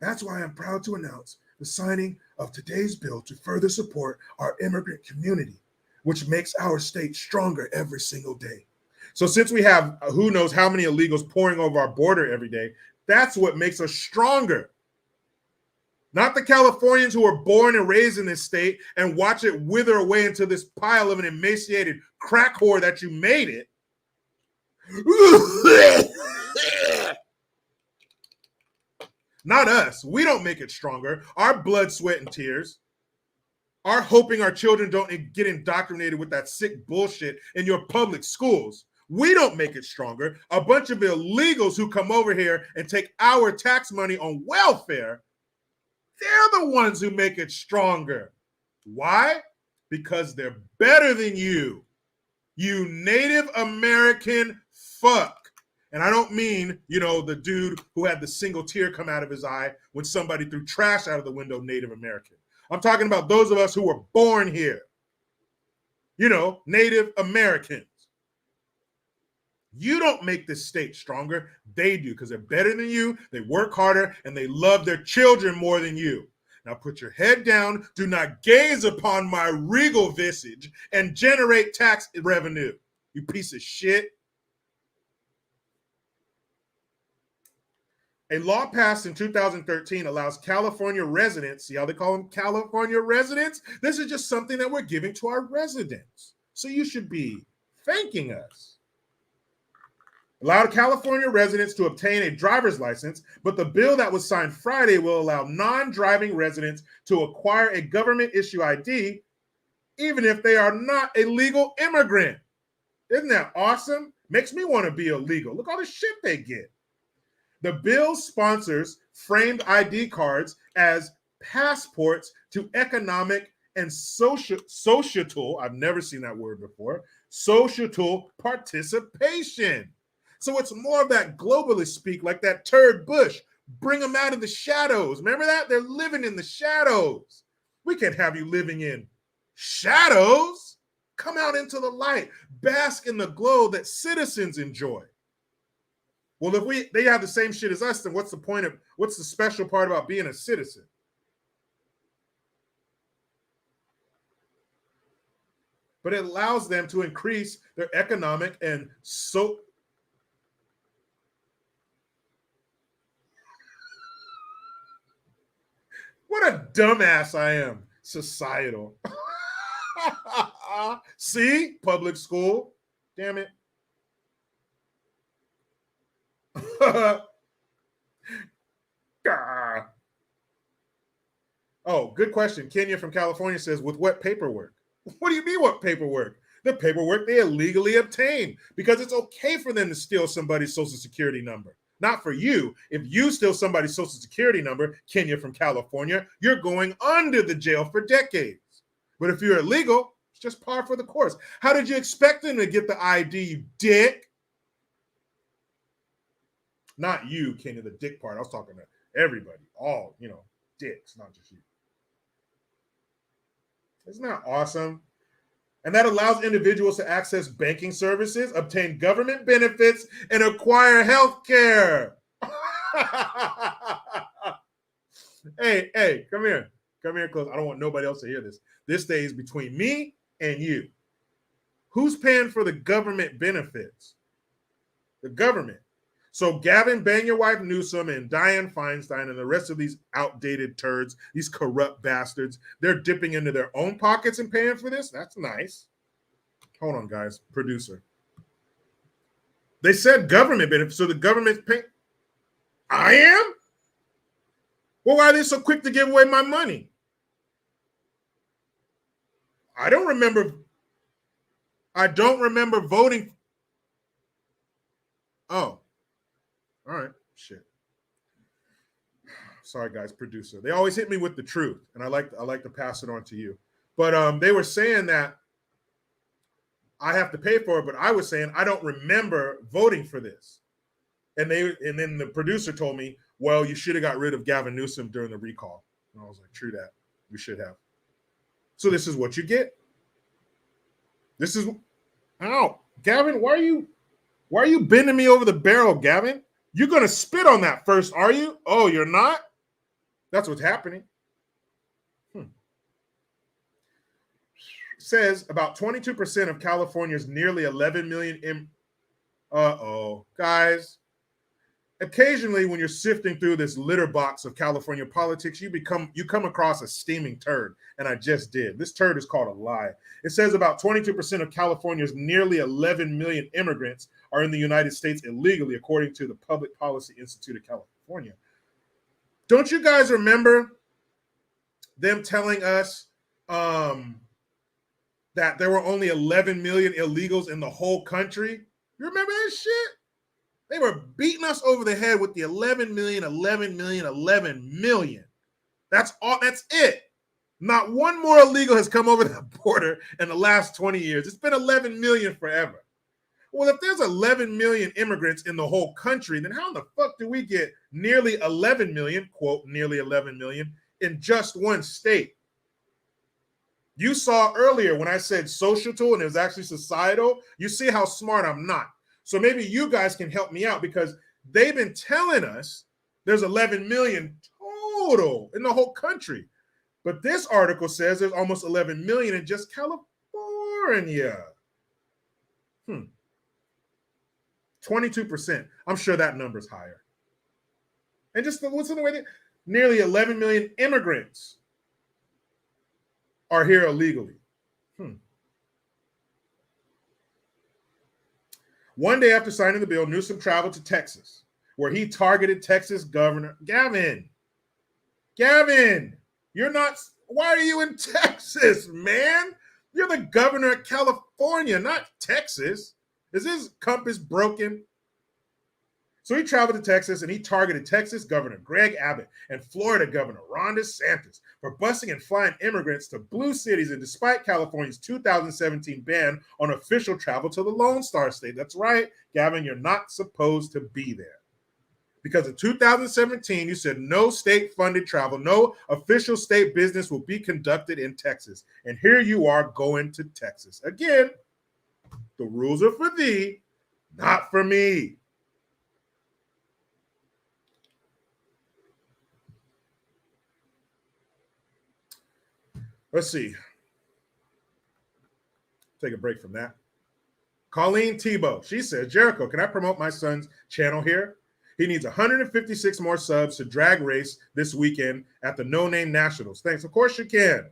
A: "That's why I'm proud to announce the signing of today's bill to further support our immigrant community, which makes our state stronger every single day." So since we have who knows how many illegals pouring over our border every day, that's what makes us stronger. Not the Californians who were born and raised in this state and watch it wither away into this pile of an emaciated crack whore that you made it. Not us. We don't make it stronger. Our blood, sweat, and tears. Our hoping our children don't get indoctrinated with that sick bullshit in your public schools. We don't make it stronger. A bunch of illegals who come over here and take our tax money on welfare, they're the ones who make it stronger. Why? Because they're better than you. You Native American fuck. And I don't mean, the dude who had the single tear come out of his eye when somebody threw trash out of the window, Native American. I'm talking about those of us who were born here. Native Americans. You don't make this state stronger. They do, because they're better than you, they work harder, and they love their children more than you. Now put your head down, do not gaze upon my regal visage, and generate tax revenue, you piece of shit. A law passed in 2013 allows California residents, see how they call them California residents? This is just something that we're giving to our residents. So you should be thanking us. Allowed California residents to obtain a driver's license, but the bill that was signed Friday will allow non-driving residents to acquire a government issue ID, even if they are not a legal immigrant. Isn't that awesome? Makes me want to be illegal. Look all the shit they get. The bill sponsors framed ID cards as passports to economic and societal, I've never seen that word before, societal participation. So it's more of that globalist speak, like that turd Bush. Bring them out of the shadows. Remember that? They're living in the shadows. We can't have you living in shadows. Come out into the light. Bask in the glow that citizens enjoy. Well, if they have the same shit as us, then what's the special part about being a citizen? But it allows them to increase their economic and What a dumbass I am. Societal. See? Public school. Damn it. Oh, good question. Kenya from California says, with what paperwork? What do you mean what paperwork? The paperwork they illegally obtained, because it's okay for them to steal somebody's social security number. Not for you. If you steal somebody's social security number, Kenya from California, you're going under the jail for decades. But if you're illegal, it's just par for the course. How did you expect them to get the ID, you dick? Not you, Kenya, the dick part. I was talking to everybody. All, dicks, not just you. Isn't that awesome? And that allows individuals to access banking services, obtain government benefits, and acquire health care. Hey, come here. Come here close. I don't want nobody else to hear this. This stays between me and you. Who's paying for the government benefits? The government. So Gavin, bang your wife Newsom, and Dianne Feinstein and the rest of these outdated turds, these corrupt bastards, they're dipping into their own pockets and paying for this? That's nice. Hold on, guys. Producer. They said government benefits, so the government's paying. I am? Well, why are they so quick to give away my money? I don't remember voting. Oh, all right. Shit. Sorry, guys, producer. They always hit me with the truth, and I like to pass it on to you. But they were saying that I have to pay for it, but I was saying I don't remember voting for this. And then the producer told me, well, you should have got rid of Gavin Newsom during the recall. And I was like, true that. We should have. So this is what you get. This is ow, Gavin, why are you bending me over the barrel, Gavin? You're gonna spit on that first, are you? Oh, you're not? That's what's happening. Says about 22% of California's nearly 11 million guys. Occasionally, when you're sifting through this litter box of California politics, you come across a steaming turd, and I just did. This turd is called a lie. It says about 22% of California's nearly 11 million immigrants are in the United States illegally, according to the Public Policy Institute of California. Don't you guys remember them telling us that there were only 11 million illegals in the whole country? You remember that shit? They were beating us over the head with the 11 million. That's all. That's it. Not one more illegal has come over the border in the last 20 years. It's been 11 million forever. Well, if there's 11 million immigrants in the whole country, then how in the fuck do we get nearly 11 million, quote, nearly 11 million, in just one state? You saw earlier when I said societal and it was actually societal. You see how smart I'm not. So maybe you guys can help me out because they've been telling us there's 11 million total in the whole country. But this article says there's almost 11 million in just California. 22%. I'm sure that number's higher. And just what's in the way that nearly 11 million immigrants are here illegally. One day after signing the bill, Newsom traveled to Texas, where he targeted Texas Governor Gavin. You're not. Why are you in Texas, man? You're the governor of California, not Texas. Is his compass broken? So he traveled to Texas and he targeted Texas Governor Greg Abbott and Florida Governor Ron DeSantis for busing and flying immigrants to blue cities, and despite California's 2017 ban on official travel to the Lone Star State. That's right, Gavin, you're not supposed to be there. Because in 2017, you said no state-funded travel, no official state business will be conducted in Texas. And here you are going to Texas. Again, the rules are for thee, not for me. Let's see. Take a break from that. Colleen Tebow, she says, Jericho, can I promote my son's channel here? He needs 156 more subs to drag race this weekend at the No Name Nationals. Thanks. Of course you can.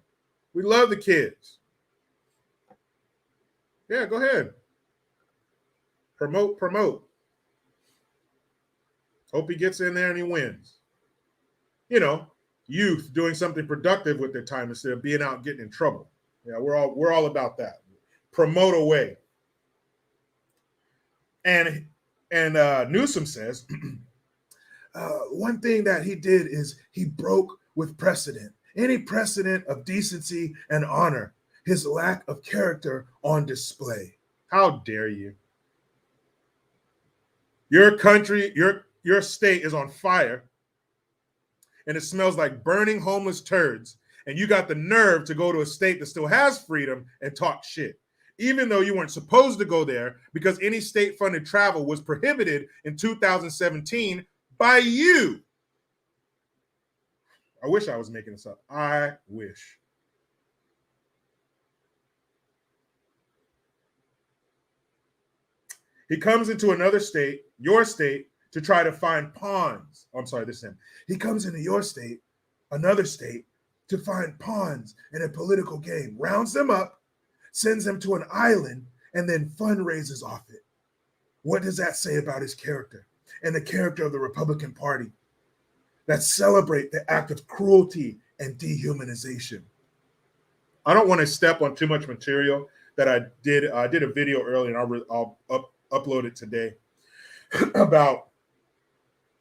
A: We love the kids. Yeah, go ahead. Promote. Hope he gets in there and he wins. You know, youth doing something productive with their time instead of being out getting in trouble. Yeah, we're all about that. Promote away. And Newsom says, one thing that he did is he broke with precedent, any precedent of decency and honor, his lack of character on display. How dare you? Your country, your state is on fire, and it smells like burning homeless turds, and you got the nerve to go to a state that still has freedom and talk shit, even though you weren't supposed to go there because any state-funded travel was prohibited in 2017 by you. I wish I was making this up. I wish. He comes into another state, your state, to try to find pawns. Oh, I'm sorry, this is him. He comes into your state, another state, to find pawns in a political game, rounds them up, sends them to an island, and then fundraises off it. What does that say about his character and the character of the Republican Party that celebrate the act of cruelty and dehumanization? I don't want to step on too much material that I did. I did a video earlier, and I'll upload it today about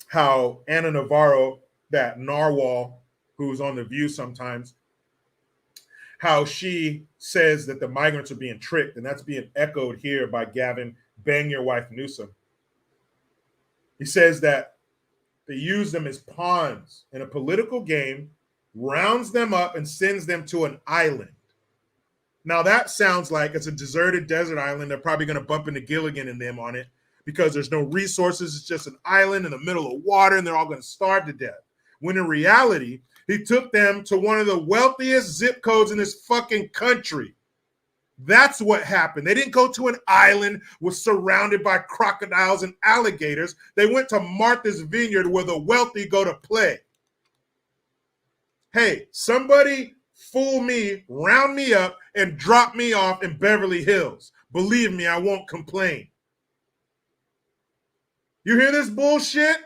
A: how Anna Navarro, that narwhal who's on The View sometimes, how she says that the migrants are being tricked, and that's being echoed here by Gavin Bang Your Wife Newsom. He says that they use them as pawns in a political game, rounds them up, and sends them to an island. Now, that sounds like it's a deserted desert island. They're probably going to bump into Gilligan and them on it because there's no resources. It's just an island in the middle of water, and they're all going to starve to death. When in reality, he took them to one of the wealthiest zip codes in this fucking country. That's what happened. They didn't go to an island was surrounded by crocodiles and alligators. They went to Martha's Vineyard where the wealthy go to play. Hey, somebody fool me, round me up, and drop me off in Beverly Hills. Believe me, I won't complain. You hear this bullshit?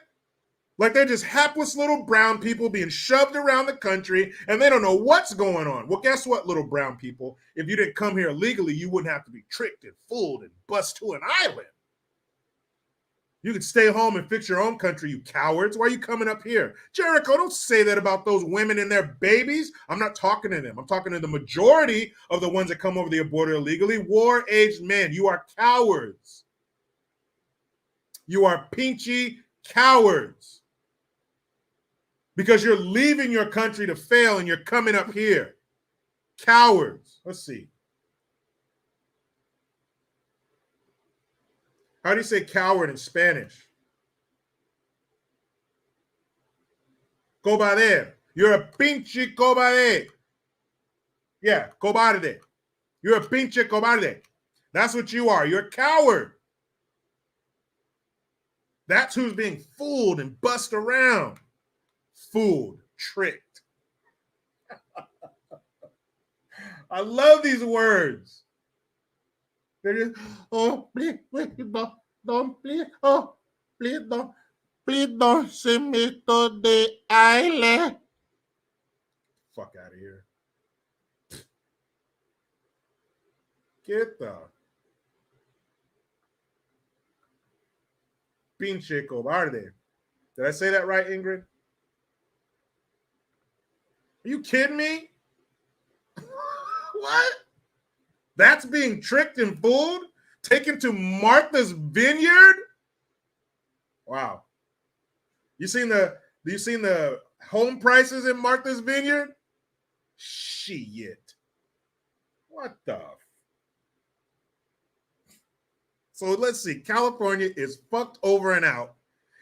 A: Like they're just hapless little brown people being shoved around the country and they don't know what's going on. Well, guess what, little brown people? If you didn't come here illegally, you wouldn't have to be tricked and fooled and bust to an island. You could stay home and fix your own country, you cowards. Why are you coming up here? Jericho, don't say that about those women and their babies. I'm not talking to them. I'm talking to the majority of the ones that come over the border illegally. War-aged men. You are cowards. You are pinchy cowards. Because you're leaving your country to fail and you're coming up here. Cowards. Let's see. How do you say coward in Spanish? Cobarde. You're a pinche cobarde. Yeah, cobarde. You're a pinche cobarde. That's what you are. You're a coward. That's who's being fooled and bussed around. Fooled, tricked. I love these words. They're just, oh, please, please don't send me to the island. Fuck out of here. Get the pinche cobarde. Did I say that right, Ingrid? Are you kidding me? What? That's being tricked and fooled? Taken to Martha's Vineyard? Wow. You seen the home prices in Martha's Vineyard? Shit. What the? So let's see. California is fucked over and out,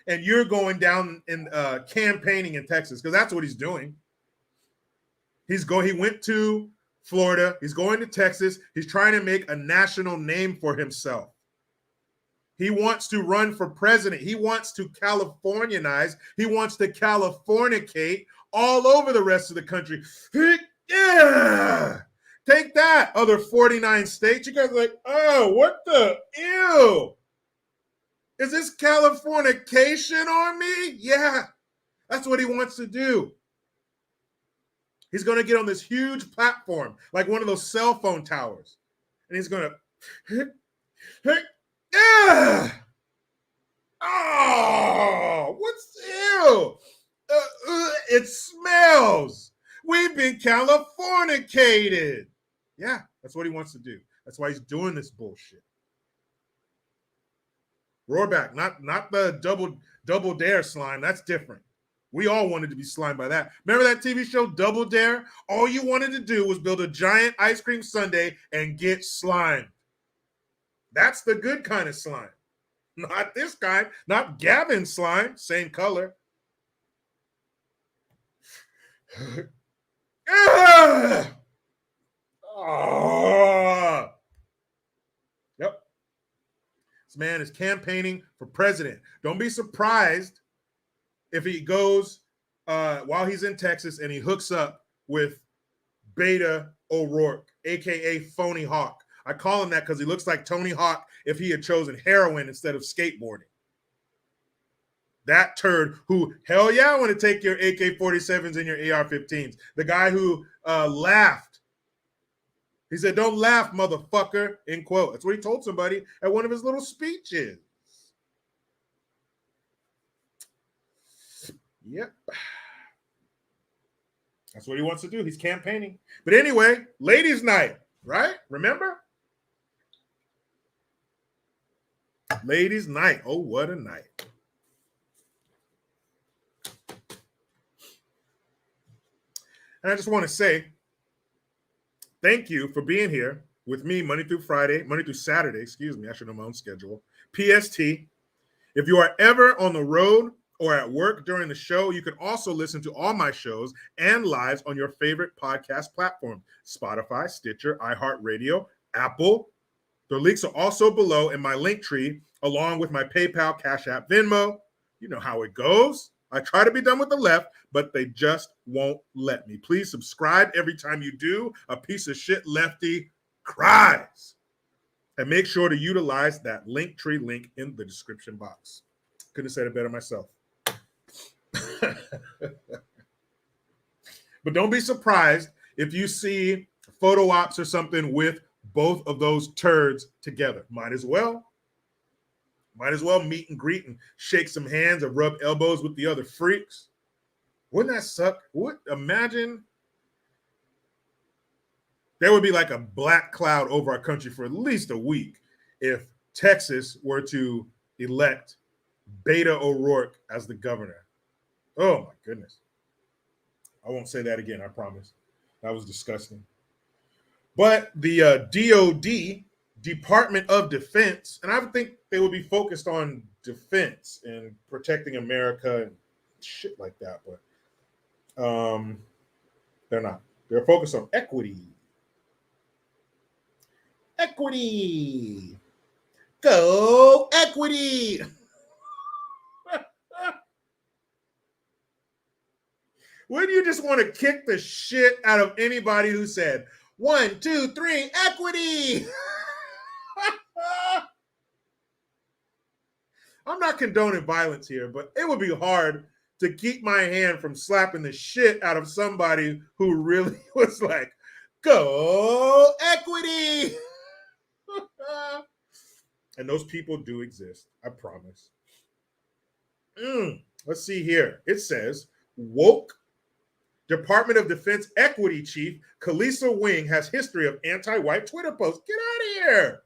A: and you're going down in campaigning in Texas because that's what he's doing. He went to Florida. He's going to Texas. He's trying to make a national name for himself. He wants to run for president. He wants to Californianize. He wants to Californicate all over the rest of the country. Yeah. Take that, other 49 states. You guys are like, oh, what the ew? Is this Californication on me? Yeah. That's what he wants to do. He's going to get on this huge platform, like one of those cell phone towers. And he's going to, oh, what's ew? It smells. We've been Californicated. Yeah, that's what he wants to do. That's why he's doing this bullshit. Roarback, not the double dare slime. That's different. We all wanted to be slimed by that. Remember that TV show, Double Dare? All you wanted to do was build a giant ice cream sundae and get slimed. That's the good kind of slime. Not this kind. Not Gavin slime. Same color. Yep. This man is campaigning for president. Don't be surprised if he goes while he's in Texas and he hooks up with Beta O'Rourke, aka Phony Hawk. I call him that because he looks like Tony Hawk if he had chosen heroin instead of skateboarding. That turd who, hell yeah, I want to take your AK-47s and your AR-15s. The guy who laughed. He said, "Don't laugh, motherfucker," end quote. That's what he told somebody at one of his little speeches. Yep. That's what he wants to do. He's campaigning. But anyway, ladies' night, right? Remember? Ladies' night. Oh, what a night. And I just want to say thank you for being here with me Monday through Saturday, excuse me. I should know my own schedule. PST. If you are ever on the road or at work during the show, you can also listen to all my shows and lives on your favorite podcast platform: Spotify, Stitcher, iHeartRadio, Apple. The links are also below in my link tree, along with my PayPal, Cash App, Venmo. You know how it goes. I try to be done with the left, but they just won't let me. Please subscribe. Every time you do, a piece of shit lefty cries. And make sure to utilize that link tree link in the description box. Couldn't have said it better myself. But don't be surprised if you see photo ops or something with both of those turds together. Might as well meet and greet and shake some hands or rub elbows with the other freaks. Wouldn't that suck? Imagine there would be like a black cloud over our country for at least a week if Texas were to elect Beta O'Rourke as the governor. Oh my goodness. I won't say that again, I promise. That was disgusting. But the DOD, Department of Defense, and I would think they would be focused on defense and protecting America and shit like that, but they're not. They're focused on equity. Equity. Go equity. Wouldn't you just want to kick the shit out of anybody who said 1, 2, 3, equity? I'm not condoning violence here, but it would be hard to keep my hand from slapping the shit out of somebody who really was like, go equity. And those people do exist, I promise. Let's see here. It says, woke Department of Defense Equity Chief Kalisa Wing has history of anti-white Twitter posts. Get out of here.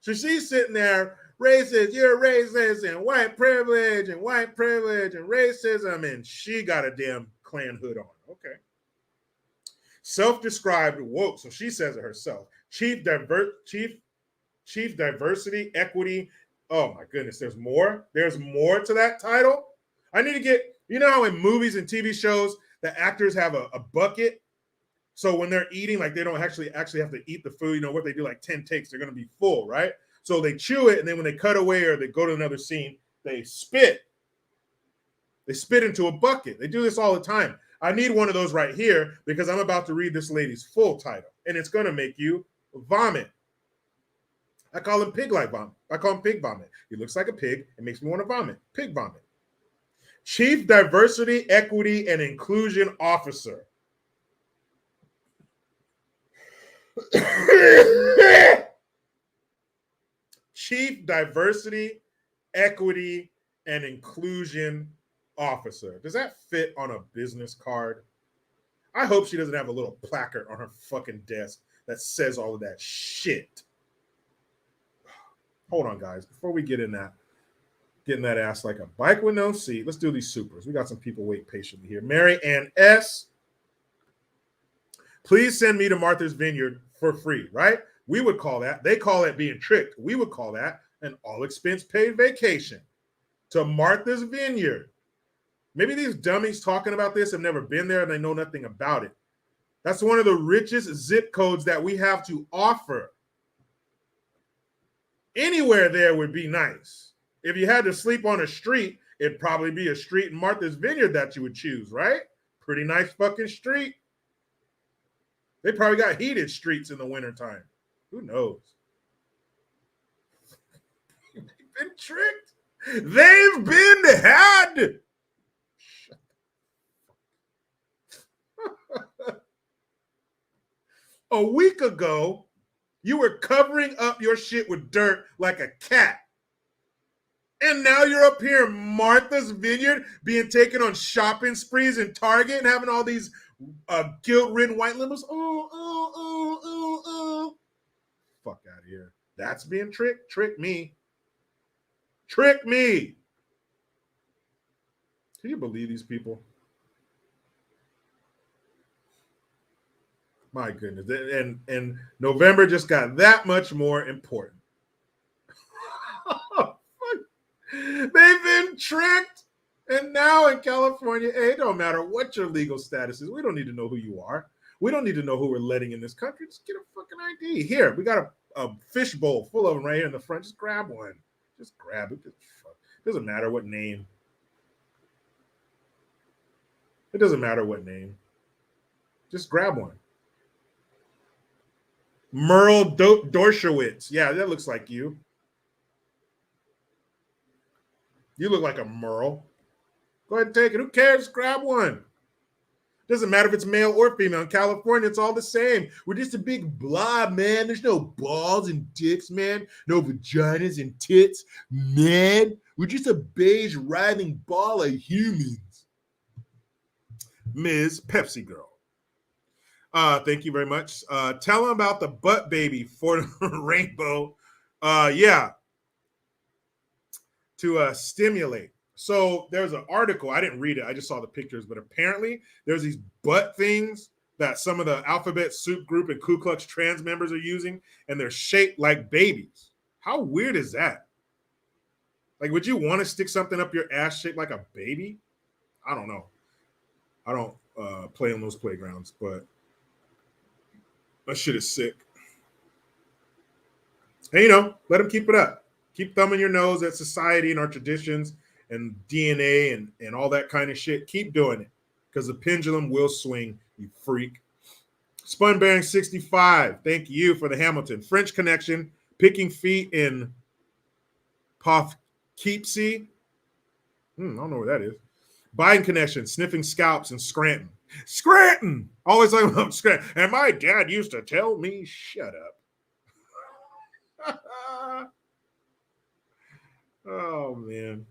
A: So she's sitting there, racist, you're racist, and white privilege and racism, and she got a damn Klan hood on. Okay. Self-described woke, so she says it herself. Chief Diversity, Equity. Oh my goodness, there's more. There's more to that title. I need to get, you know how in movies and TV shows, the actors have a bucket. So when they're eating, like they don't actually have to eat the food, you know what they do, like 10 takes, they're going to be full, right? So they chew it, and then when they cut away or they go to another scene, they spit. They spit into a bucket. They do this all the time. I need one of those right here because I'm about to read this lady's full title, and it's going to make you vomit. I call him pig-like vomit. I call him pig vomit. He looks like a pig. It makes me want to vomit. Pig vomit. Chief Diversity, Equity, and Inclusion Officer. Chief Diversity, Equity, and Inclusion Officer. Does that fit on a business card? I hope she doesn't have a little placard on her fucking desk that says all of that shit. Hold on, guys. Before we get in that, getting that ass like a bike with no seat, let's do these supers. We got some people wait patiently here. Mary Ann S. Please send me to Martha's Vineyard for free, right? We would call that. They call it being tricked. We would call that an all-expense paid vacation to Martha's Vineyard. Maybe these dummies talking about this have never been there and they know nothing about it. That's one of the richest zip codes that we have to offer. Anywhere there would be nice. If you had to sleep on a street, it'd probably be a street in Martha's Vineyard that you would choose, right? Pretty nice fucking street. They probably got heated streets in the wintertime. Who knows? They've been tricked. They've been had. A week ago, you were covering up your shit with dirt like a cat. And now you're up here in Martha's Vineyard being taken on shopping sprees in Target and having all these guilt-ridden white limos. Fuck out of here. That's being tricked. Trick me. Trick me. Can you believe these people? My goodness. And November just got that much more important. They've been tricked. And now in California, hey, it don't matter what your legal status is. We don't need to know who you are. We don't need to know who we're letting in this country. Just get a fucking ID. Here, we got a fish bowl full of them right here in the front. Just grab one. Just grab it. Doesn't matter what name. It doesn't matter what name. Just grab one. Merle Dershowitz. Yeah, that looks like you. You look like a Merle. Go ahead and take it. Who cares? Grab one. Doesn't matter if it's male or female. In California, it's all the same. We're just a big blob, man. There's no balls and dicks, man. No vaginas and tits, man. We're just a beige, writhing ball of humans. Ms. Pepsi Girl. Thank you very much. Tell them about the butt baby for the rainbow. Yeah. To stimulate. So there's an article. I didn't read it. I just saw the pictures. But apparently there's these butt things that some of the Alphabet Soup Group and Ku Klux Trans members are using. And they're shaped like babies. How weird is that? Like, would you want to stick something up your ass shaped like a baby? I don't know. I don't play on those playgrounds. But that shit is sick. And, you know, let them keep it up. Keep thumbing your nose at society and our traditions and DNA and all that kind of shit. Keep doing it because the pendulum will swing, you freak. Spun Bearing 65, thank you for the Hamilton. French Connection, picking feet in Poughkeepsie. I don't know where that is. Biden Connection, sniffing scalps in Scranton. Scranton! Always talking about Scranton. And my dad used to tell me, shut up. Oh, man.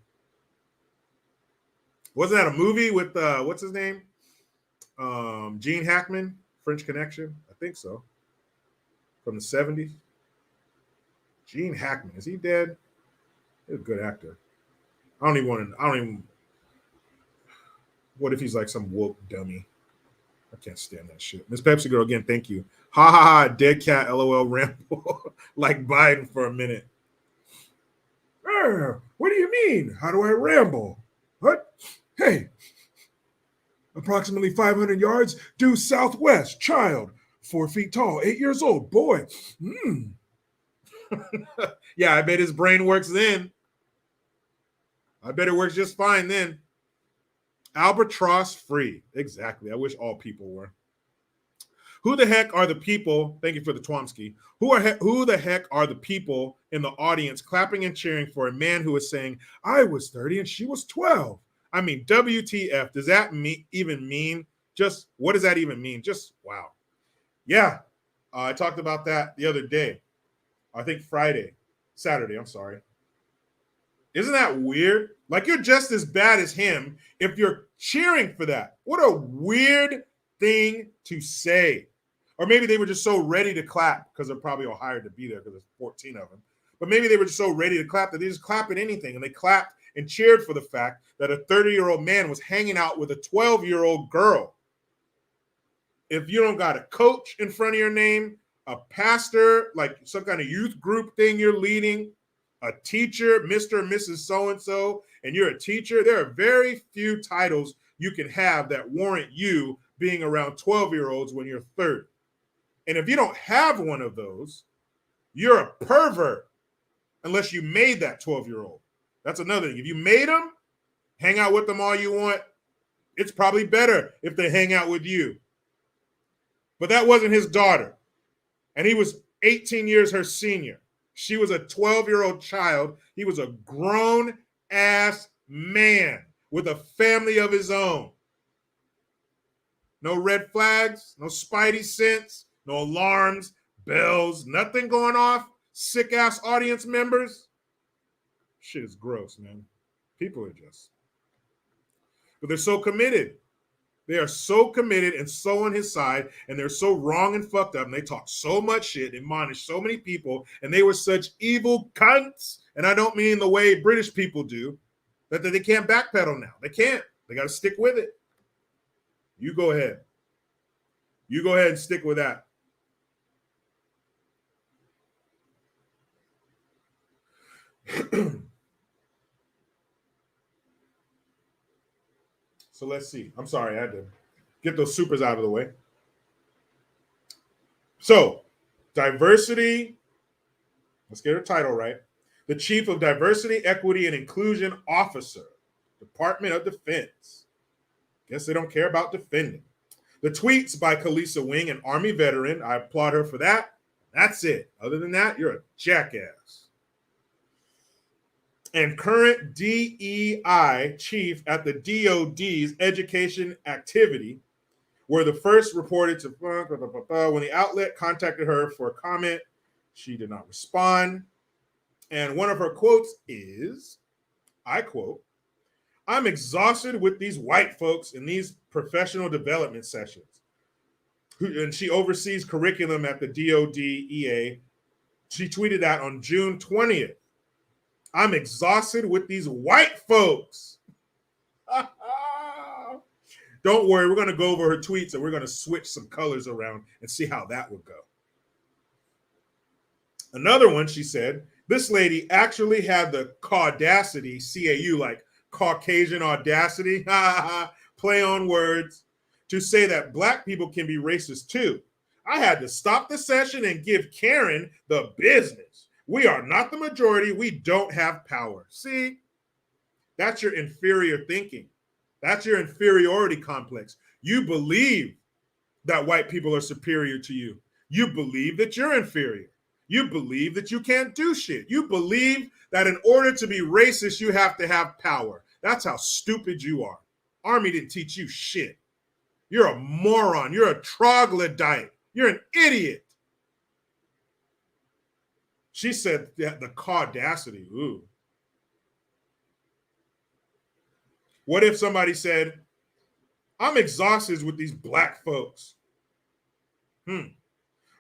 A: Wasn't that a movie with, what's his name? Gene Hackman, French Connection? I think so. From the 70s. Gene Hackman. Is he dead? He's a good actor. I don't even, what if he's like some woke dummy? I can't stand that shit. Miss Pepsi Girl, again, thank you. Ha ha ha, dead cat, LOL, ramble. Like Biden for a minute. What do you mean? How do I ramble? What? Hey, approximately 500 yards, due southwest, child, 4 feet tall, 8 years old, boy. Yeah, I bet his brain works then. I bet it works just fine then. Albatross free. Exactly. I wish all people were. Who the heck are the people? Thank you for the Twomsky. Who the heck are the people in the audience clapping and cheering for a man who is saying, I was 30 and she was 12? I mean, WTF. Does that even mean? Just what does that even mean? Just wow. Yeah. I talked about that the other day. I think Saturday, I'm sorry. Isn't that weird? Like, you're just as bad as him if you're cheering for that. What a weird thing to say. Or maybe they were just so ready to clap because they're probably all hired to be there because there's 14 of them. But maybe they were just so ready to clap that they just clap at anything. And they clapped and cheered for the fact that a 30-year-old man was hanging out with a 12-year-old girl. If you don't got a coach in front of your name, a pastor, like some kind of youth group thing you're leading, a teacher, Mr. and Mrs. So-and-so, and you're a teacher, there are very few titles you can have that warrant you being around 12-year-olds when you're 30. And if you don't have one of those, you're a pervert unless you made that 12-year-old. That's another thing. If you made them, hang out with them all you want. It's probably better if they hang out with you. But that wasn't his daughter. And he was 18 years her senior. She was a 12-year-old child. He was a grown-ass man with a family of his own. No red flags, no spidey sense, no alarms, bells, nothing going off. Sick-ass audience members. Shit is gross, man. People are just. But they're so committed. They are so committed and so on his side, and they're so wrong and fucked up, and they talk so much shit, admonish so many people, and they were such evil cunts, and I don't mean the way British people do, that they can't backpedal now. They can't. They got to stick with it. You go ahead. You go ahead and stick with that. So let's see. I'm sorry, I had to get those supers out of the way. So, diversity. Let's get her title right. The Chief of Diversity, Equity, and Inclusion Officer, Department of Defense. Guess they don't care about defending. The tweets by Kalisa Wing, an Army veteran. I applaud her for that. That's it. Other than that, you're a jackass. And current DEI chief at the DOD's education activity were the first reported to when the outlet contacted her for a comment. She did not respond. And one of her quotes is, I quote, "I'm exhausted with these white folks in these professional development sessions." And she oversees curriculum at the DODEA. She tweeted that on June 20th. "I'm exhausted with these white folks." Don't worry, we're going to go over her tweets and we're going to switch some colors around and see how that would go. Another one, she said, this lady actually had the caudacity, C-A-U, like Caucasian audacity, play on words, to say that black people can be racist too. "I had to stop the session and give Karen the business. We are not the majority. We don't have power." See, that's your inferior thinking. That's your inferiority complex. You believe that white people are superior to you. You believe that you're inferior. You believe that you can't do shit. You believe that in order to be racist, you have to have power. That's how stupid you are. Army didn't teach you shit. You're a moron. You're a troglodyte. You're an idiot. She said that the caudacity. Ooh. What if somebody said, "I'm exhausted with these black folks"?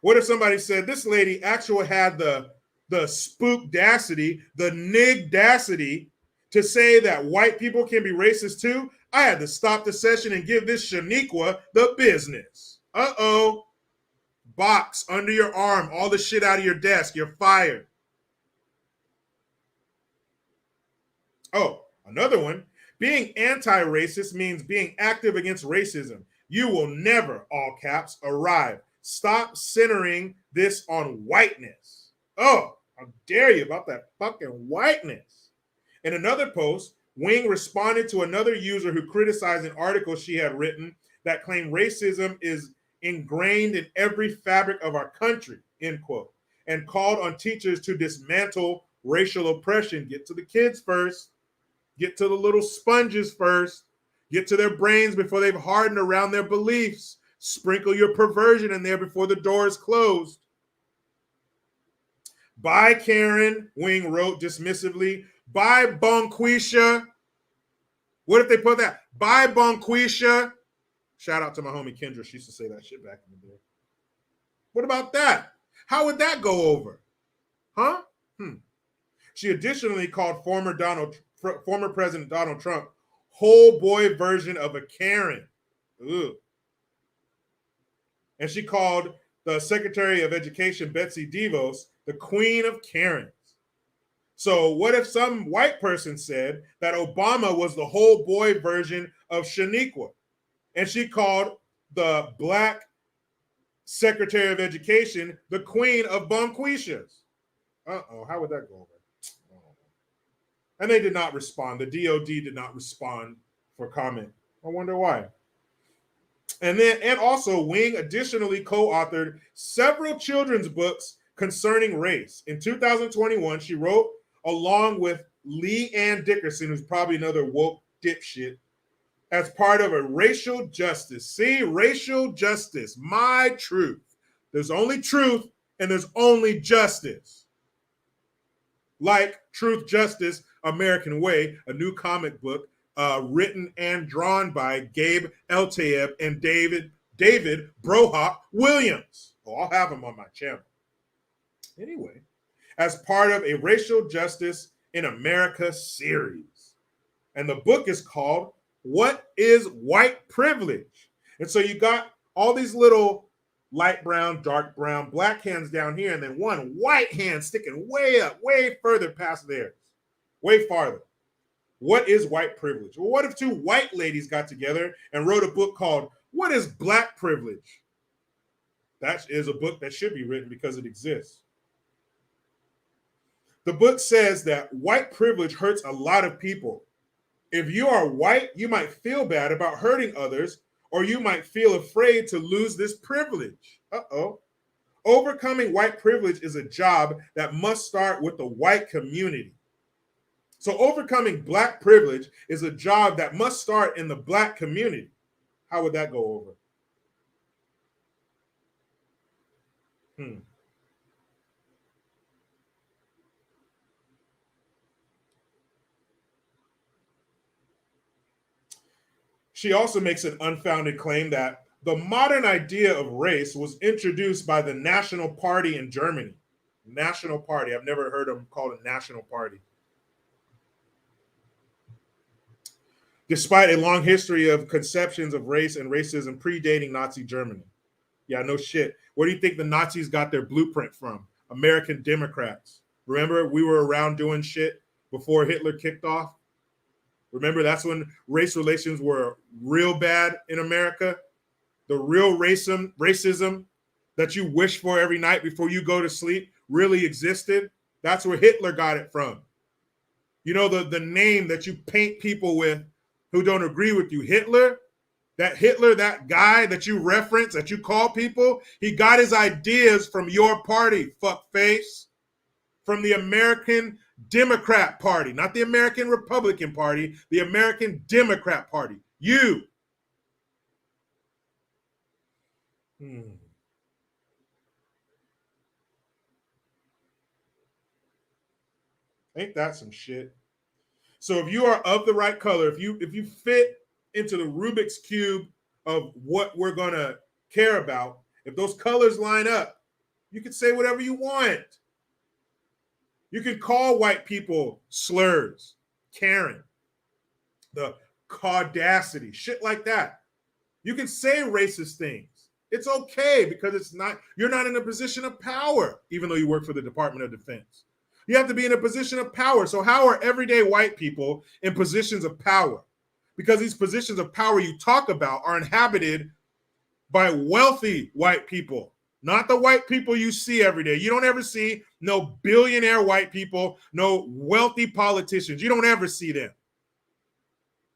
A: What if somebody said, "This lady actually had the spookdacity, the nigdacity to say that white people can be racist too? I had to stop the session and give this Shaniqua the business." Uh-oh. Box under your arm, all the shit out of your desk. You're fired. Oh, another one. "Being anti-racist means being active against racism. You will never, all caps, arrive. Stop centering this on whiteness." Oh, how dare you about that fucking whiteness. In another post, Wing responded to another user who criticized an article she had written that claimed racism is ingrained in every fabric of our country, end quote, and called on teachers to dismantle racial oppression. Get to the kids first. Get to the little sponges first. Get to their brains before they've hardened around their beliefs. Sprinkle your perversion in there before the door is closed. "Bye, Karen," Wing wrote dismissively. "Bye, Bonquisha." What if they put that? "Bye, Bonquisha." Shout out to my homie Kendra. She used to say that shit back in the day. What about that? How would that go over? Huh? She additionally called former President Donald Trump whole boy version of a Karen. Ugh. And she called the Secretary of Education, Betsy DeVos, the queen of Karens. So what if some white person said that Obama was the whole boy version of Shaniqua, and she called the black Secretary of Education the queen of bonquishas? How would that go over? And they did not respond. The DOD did not respond for comment. I wonder why. And also Wing additionally co-authored several children's books concerning race. In 2021, she wrote, along with Lee Ann Dickerson, who's probably another woke dipshit, as part of a racial justice. See, racial justice, my truth. There's only truth and there's only justice. Like Truth, Justice, American Way, a new comic book written and drawn by Gabe Eltaeb and David Brohop Williams. Oh, I'll have them on my channel. Anyway, as part of a Racial Justice in America series. And the book is called What is White Privilege? And so you got all these little light brown, dark brown, black hands down here, and then one white hand sticking way up, way further past theirs, way farther. What is white privilege? Well, what if two white ladies got together and wrote a book called What is Black Privilege? That is a book that should be written because it exists. The book says that white privilege hurts a lot of people. If you are white, you might feel bad about hurting others, or you might feel afraid to lose this privilege. Overcoming white privilege is a job that must start with the white community. So overcoming black privilege is a job that must start in the black community. How would that go over? She also makes an unfounded claim that the modern idea of race was introduced by the National Party in Germany. National Party. I've never heard them called a national party. Despite a long history of conceptions of race and racism predating Nazi Germany. Yeah, no shit. Where do you think the Nazis got their blueprint from? American Democrats. Remember, we were around doing shit before Hitler kicked off? Remember, that's when race relations were real bad in America? The real racism that you wish for every night before you go to sleep really existed? That's where Hitler got it from. You know, the name that you paint people with who don't agree with you, Hitler, that guy that you reference, that you call people, he got his ideas from your party, fuckface, from the American Democrat Party, not the American Republican Party, the American Democrat Party. You. Ain't that some shit? So if you are of the right color, if you fit into the Rubik's Cube of what we're going to care about, if those colors line up, you can say whatever you want. You can call white people slurs, Karen, the caudacity, shit like that. You can say racist things. It's okay because you're not in a position of power, even though you work for the Department of Defense. You have to be in a position of power. So how are everyday white people in positions of power? Because these positions of power you talk about are inhabited by wealthy white people, not the white people you see every day. You don't ever see no billionaire white people, no wealthy politicians. You don't ever see them.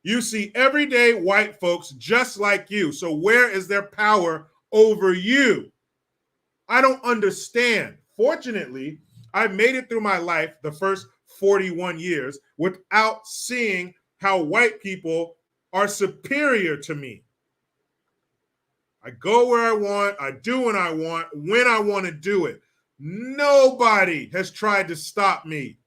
A: You see everyday white folks just like you. So where is their power over you? I don't understand. Fortunately, I've made it through my life, the first 41 years, without seeing how white people are superior to me. I go where I want, I do what I want, when I want to do it. Nobody has tried to stop me.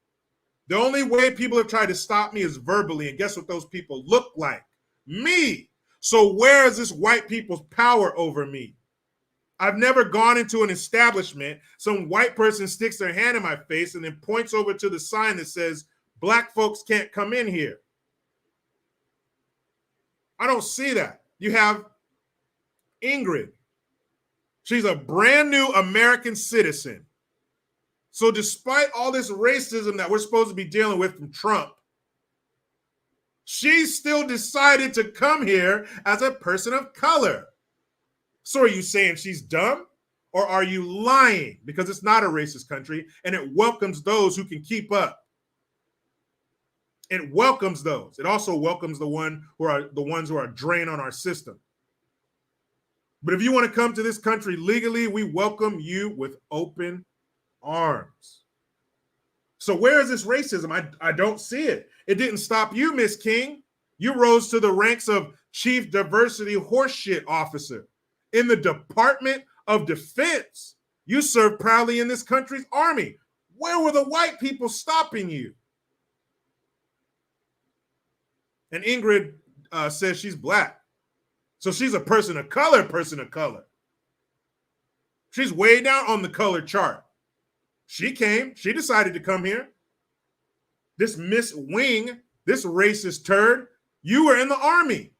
A: The only way people have tried to stop me is verbally, and guess what those people look like? Me. So where is this white people's power over me? I've never gone into an establishment, some white person sticks their hand in my face and then points over to the sign that says, black folks can't come in here. I don't see that. You have Ingrid. She's a brand new American citizen. So despite all this racism that we're supposed to be dealing with from Trump, she still decided to come here as a person of color. So are you saying she's dumb? Or are you lying? Because it's not a racist country and it welcomes those who can keep up. It welcomes those. It also welcomes the ones who are a drain on our system. But if you want to come to this country legally, we welcome you with open arms. So where is this racism? I don't see it. It didn't stop you, Miss King. You rose to the ranks of Chief Diversity Horseshit Officer in the Department of Defense. You served proudly in this country's army. Where were the white people stopping you? And Ingrid says she's black. So she's a person of color. She's way down on the color chart. She came. She decided to come here. This Miss Wing, this racist turd, you were in the army.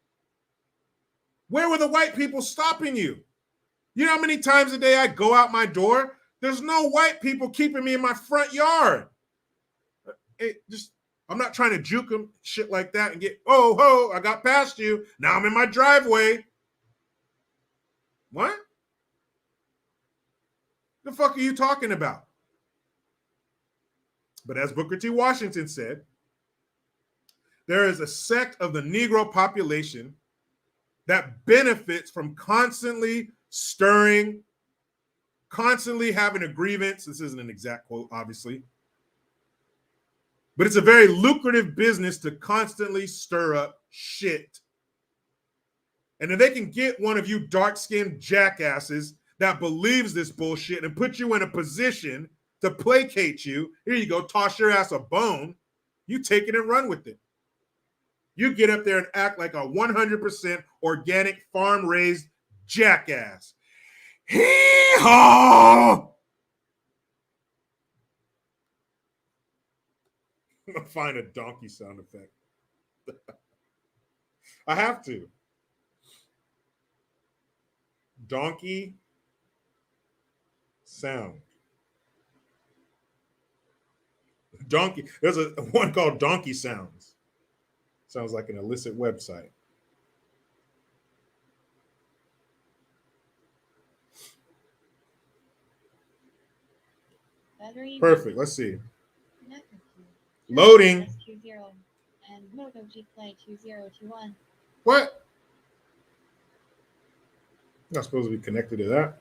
A: Where were the white people stopping you? You know how many times a day I go out my door? There's no white people keeping me in my front yard. I'm not trying to juke them, shit like that, and get, oh, ho, I got past you. Now I'm in my driveway. What? The fuck are you talking about? But as Booker T. Washington said, there is a sect of the Negro population that benefits from constantly stirring, constantly having a grievance. This isn't an exact quote, obviously. But it's a very lucrative business to constantly stir up shit. And if they can get one of you dark-skinned jackasses that believes this bullshit and put you in a position to placate you, here you go, toss your ass a bone, you take it and run with it. You get up there and act like a 100% organic farm-raised jackass. Hee-haw! I'm going to find a donkey sound effect. I have to. Donkey sound. Donkey. There's a one called Donkey Sounds. Sounds like an illicit website. Perfect. Let's see. Loading. And MotoG Play 2021. What? Not supposed to be connected to that.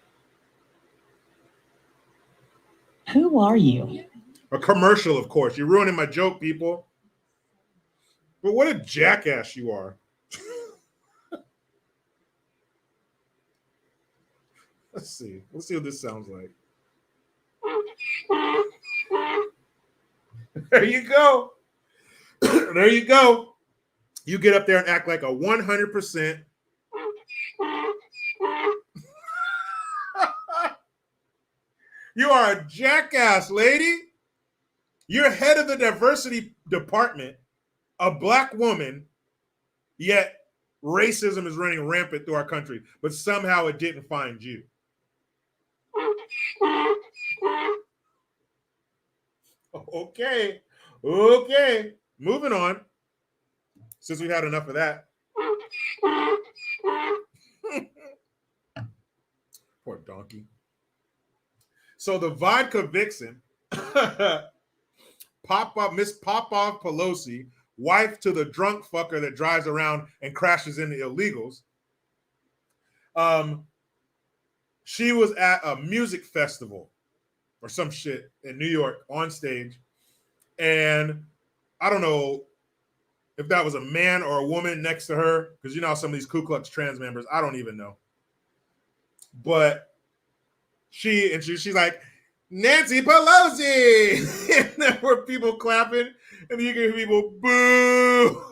B: Who are you?
A: A commercial, of course. You're ruining my joke, people. But what a jackass you are. Let's see. Let's see what this sounds like. There you go. There you go. You get up there and act like a 100%. You are a jackass, lady. You're head of the diversity department, a black woman, yet racism is running rampant through our country, but somehow it didn't find you. Okay. Moving on. Since we've had enough of that. Poor donkey. So the Vodka Vixen, Miss Pop-Off Pelosi, wife to the drunk fucker that drives around and crashes into illegals. She was at a music festival or some shit in New York on stage. And I don't know if that was a man or a woman next to her, because you know some of these Ku Klux trans members, I don't even know. But she's like, Nancy Pelosi! And there were people clapping, and you can hear people boo.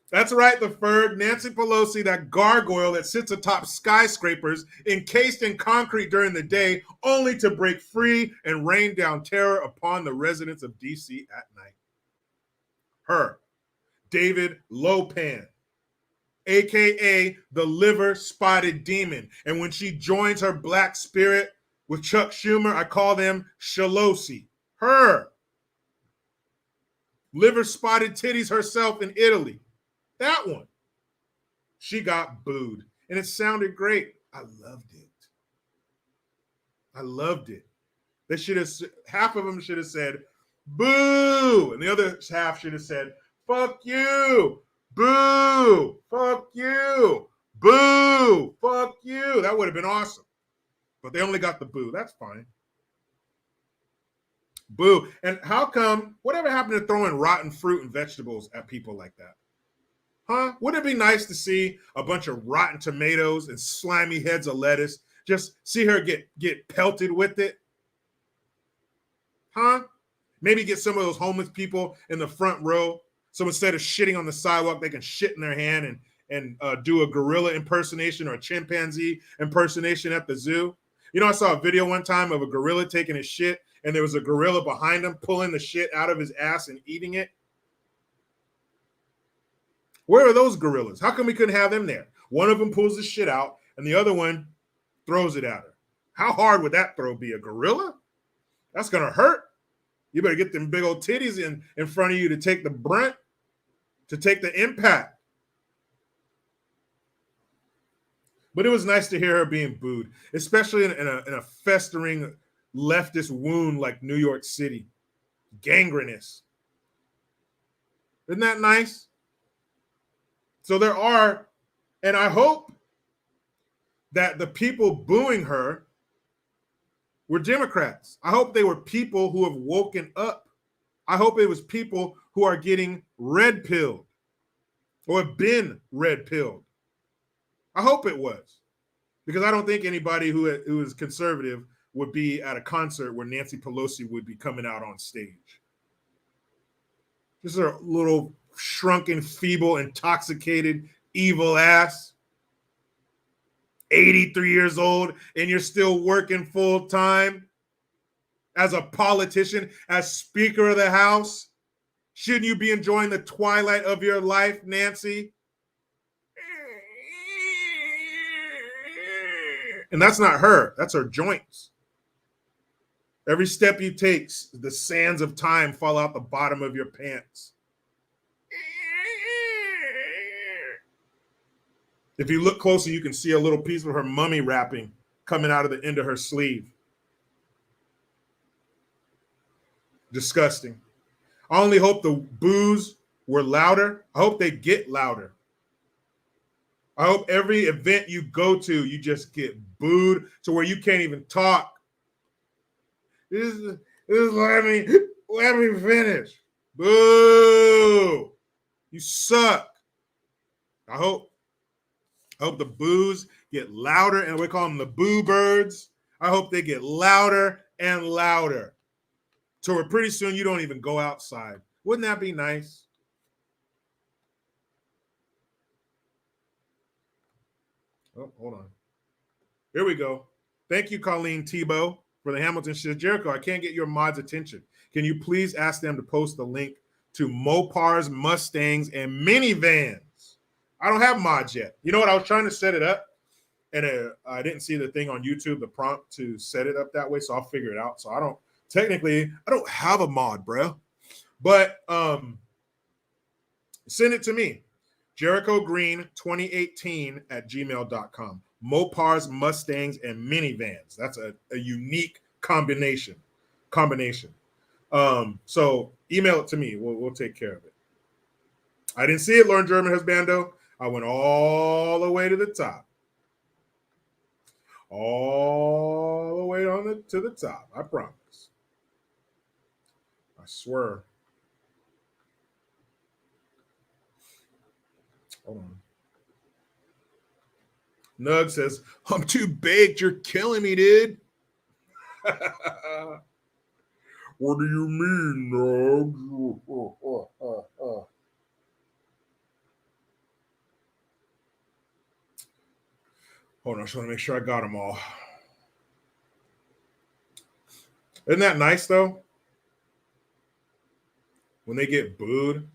A: That's right, the Ferg, Nancy Pelosi, that gargoyle that sits atop skyscrapers encased in concrete during the day, only to break free and rain down terror upon the residents of D.C. at night. Her, David Lopan, aka the liver spotted demon. And when she joins her black spirit with Chuck Schumer, I call them Pelosi. Her. Liver spotted titties herself in Italy. That one. She got booed. And it sounded great. I loved it. I loved it. They should have, half of them should have said, boo. And the other half should have said, fuck you. Boo. Fuck you. Boo. Fuck you. That would have been awesome. But they only got the boo. That's fine. Boo. And how come, whatever happened to throwing rotten fruit and vegetables at people like that? Huh? Wouldn't it be nice to see a bunch of rotten tomatoes and slimy heads of lettuce? Just see her get pelted with it? Huh? Maybe get some of those homeless people in the front row. So instead of shitting on the sidewalk, they can shit in their hand and do a gorilla impersonation or a chimpanzee impersonation at the zoo. You know, I saw a video one time of a gorilla taking a shit, and there was a gorilla behind him pulling the shit out of his ass and eating it. Where are those gorillas? How come we couldn't have them there? One of them pulls the shit out, and the other one throws it at her. How hard would that throw be? A gorilla? That's going to hurt. You better get them big old titties in front of you to take the brunt, to take the impact. But it was nice to hear her being booed, especially in a festering leftist wound like New York City. Gangrenous. Isn't that nice? So there are, and I hope that the people booing her were Democrats. I hope they were people who have woken up. I hope it was people who are getting red-pilled or have been red-pilled. I hope it was, because I don't think anybody who is conservative would be at a concert where Nancy Pelosi would be coming out on stage. Just a little shrunken, feeble, intoxicated, evil ass. 83 years old, and you're still working full time as a politician, as Speaker of the House. Shouldn't you be enjoying the twilight of your life, Nancy? And that's not her. That's her joints. Every step you take, the sands of time fall out the bottom of your pants. If you look closer, you can see a little piece of her mummy wrapping coming out of the end of her sleeve. Disgusting. I only hope the boos were louder. I hope they get louder. I hope every event you go to, you just get booed to where you can't even talk. Let me finish. Boo! You suck. I hope the boos get louder, and we call them the boo birds. I hope they get louder and louder. So where pretty soon you don't even go outside. Wouldn't that be nice? Oh, hold on. Here we go. Thank you, Colleen Tebow, for the Hamilton shit. Jericho, I can't get your mods' attention. Can you please ask them to post the link to Mopars, Mustangs, and minivans? I don't have mods yet. You know what? I was trying to set it up, and I didn't see the thing on YouTube, the prompt to set it up that way, so I'll figure it out. So I don't have a mod, bro. But send it to me. Jericho Green 2018 at gmail.com. Mopars, Mustangs, and minivans. That's a unique combination. So email it to me. We'll take care of it. I didn't see it, Learn German Husbando. I went all the way to the top. All the way to the top. I promise. I swear. Hold on. Nug says, I'm too baked. You're killing me, dude. What do you mean, Nug? Hold on, I just want to make sure I got them all. Isn't that nice, though? When they get booed.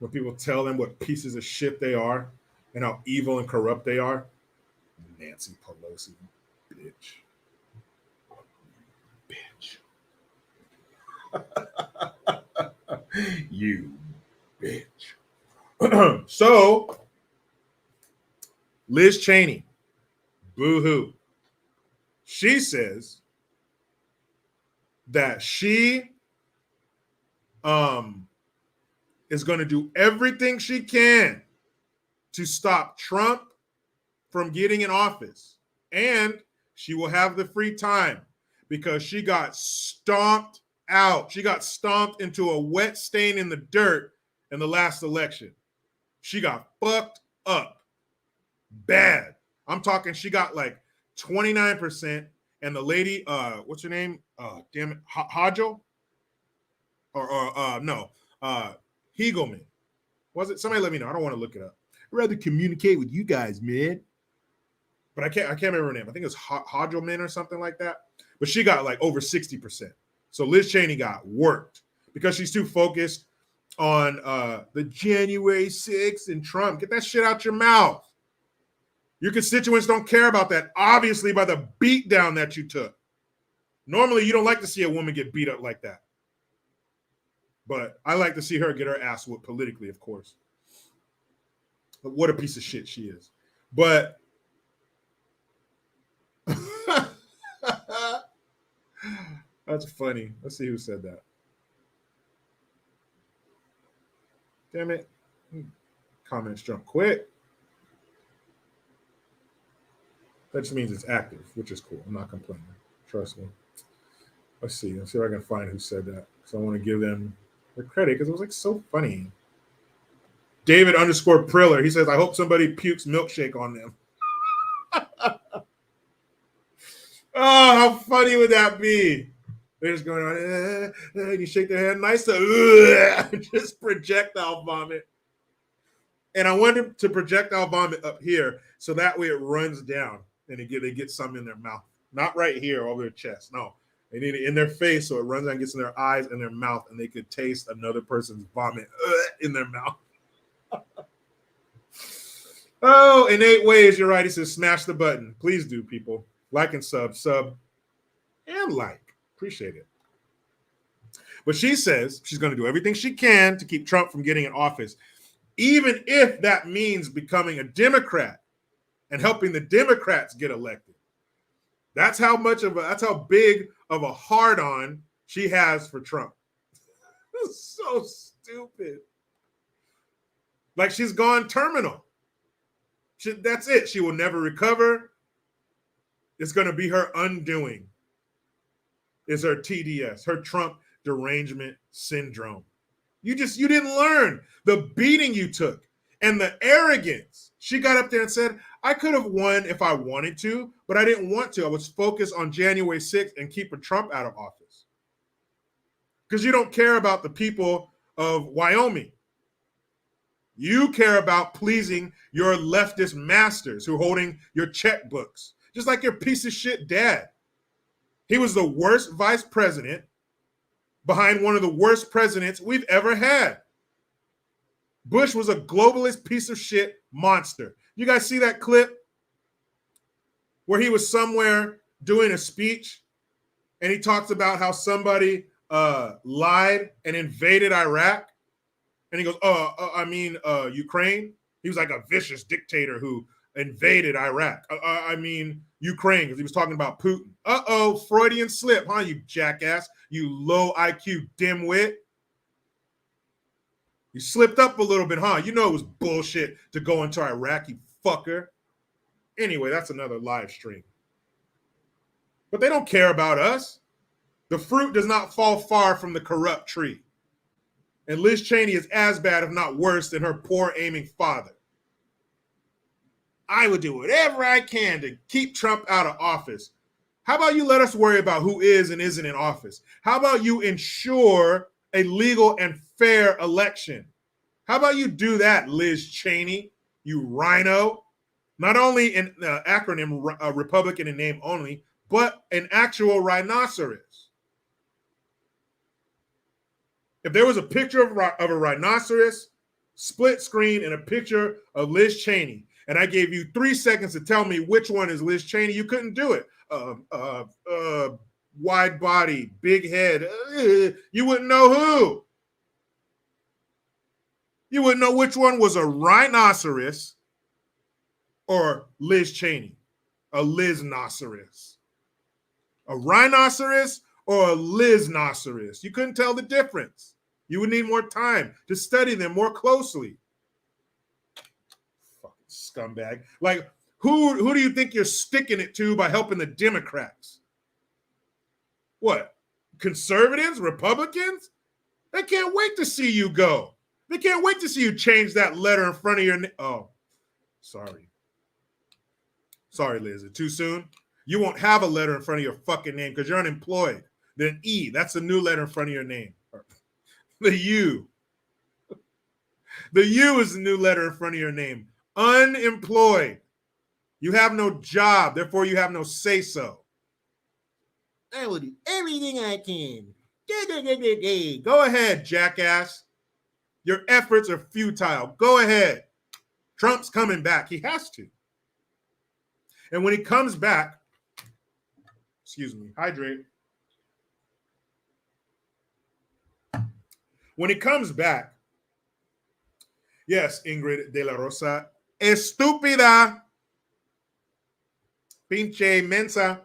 A: when people tell them what pieces of shit they are and how evil and corrupt they are. Nancy Pelosi, bitch. You bitch. So, Liz Cheney, boo-hoo. She says that she is going to do everything she can to stop Trump from getting in office. And she will have the free time because she got stomped out. She got stomped into a wet stain in the dirt in the last election. She got fucked up bad. I'm talking she got like 29%. And the lady, what's her name? Damn it, Hodjo? No, Hegelman. Was it? Somebody let me know. I don't want to look it up. I'd rather communicate with you guys, man. But I can't remember her name. I think it's Hodgelman or something like that. But she got like over 60%. So Liz Cheney got worked because she's too focused on the January 6th and Trump. Get that shit out your mouth. Your constituents don't care about that, obviously, by the beat down that you took. Normally, you don't like to see a woman get beat up like that. But I like to see her get her ass whooped politically, of course. But what a piece of shit she is. But that's funny. Let's see who said that. Damn it. Comments jump quick. That just means it's active, which is cool. I'm not complaining. Trust me. Let's see. Let's see if I can find who said that. So I want to give them their credit because it was like so funny. David _ Priller. He says, I hope somebody pukes milkshake on them. Oh, how funny would that be? They're just going on, and you shake their hand nice to just projectile vomit. And I wanted to projectile vomit up here so that way it runs down and they get some in their mouth. Not right here over their chest. No, they need it in their face so it runs down and gets in their eyes and their mouth and they could taste another person's vomit in their mouth. Oh, in 8 ways, you're right. He says, smash the button. Please do, people. Like and sub, and like. Appreciate it. But she says she's going to do everything she can to keep Trump from getting in office, even if that means becoming a Democrat and helping the Democrats get elected. That's how big of a hard-on she has for Trump. So stupid. Like she's gone terminal. That's it. She will never recover. It's going to be her undoing. Is her TDS, her Trump derangement syndrome. You didn't learn the beating you took and the arrogance. She got up there and said, I could have won if I wanted to, but I didn't want to. I was focused on January 6th and keeping Trump out of office. Because you don't care about the people of Wyoming. You care about pleasing your leftist masters who are holding your checkbooks, just like your piece of shit dad. He was the worst vice president behind one of the worst presidents we've ever had. Bush was a globalist piece of shit monster. You guys see that clip where he was somewhere doing a speech and he talks about how somebody lied and invaded Iraq? And he goes, Ukraine? He was like a vicious dictator who invaded Iraq. Ukraine, because he was talking about Putin. Freudian slip, huh, you jackass, you low IQ dimwit. You slipped up a little bit, huh? You know it was bullshit to go into Iraq, you fucker. Anyway, that's another live stream. But they don't care about us. The fruit does not fall far from the corrupt tree. And Liz Cheney is as bad, if not worse, than her poor aiming father. I would do whatever I can to keep Trump out of office. How about you let us worry about who is and isn't in office? How about you ensure a legal and fair election? How about you do that, Liz Cheney, you rhino? Not only an acronym, Republican in name only, but an actual rhinoceros. If there was a picture of a rhinoceros split screen and a picture of Liz Cheney, and I gave you 3 seconds to tell me which one is Liz Cheney, you couldn't do it. Wide body, big head. You wouldn't know who. You wouldn't know which one was a rhinoceros or Liz Cheney, a Liz-noceros. A rhinoceros or a Liz-noceros. You couldn't tell the difference. You would need more time to study them more closely. Fucking scumbag. Like, who do you think you're sticking it to by helping the Democrats? What? Conservatives? Republicans? They can't wait to see you go. They can't wait to see you change that letter in front of your name. Oh, sorry. Sorry, Liz. Is it too soon? You won't have a letter in front of your fucking name because you're unemployed. Then E, that's a new letter in front of your name. The U. The U is the new letter in front of your name. Unemployed. You have no job, therefore you have no say-so. I will do everything I can. Go ahead, jackass. Your efforts are futile. Go ahead. Trump's coming back. He has to. And when he comes back, excuse me, hydrate. When he comes back, yes, Ingrid de la Rosa, estúpida, pinche mensa,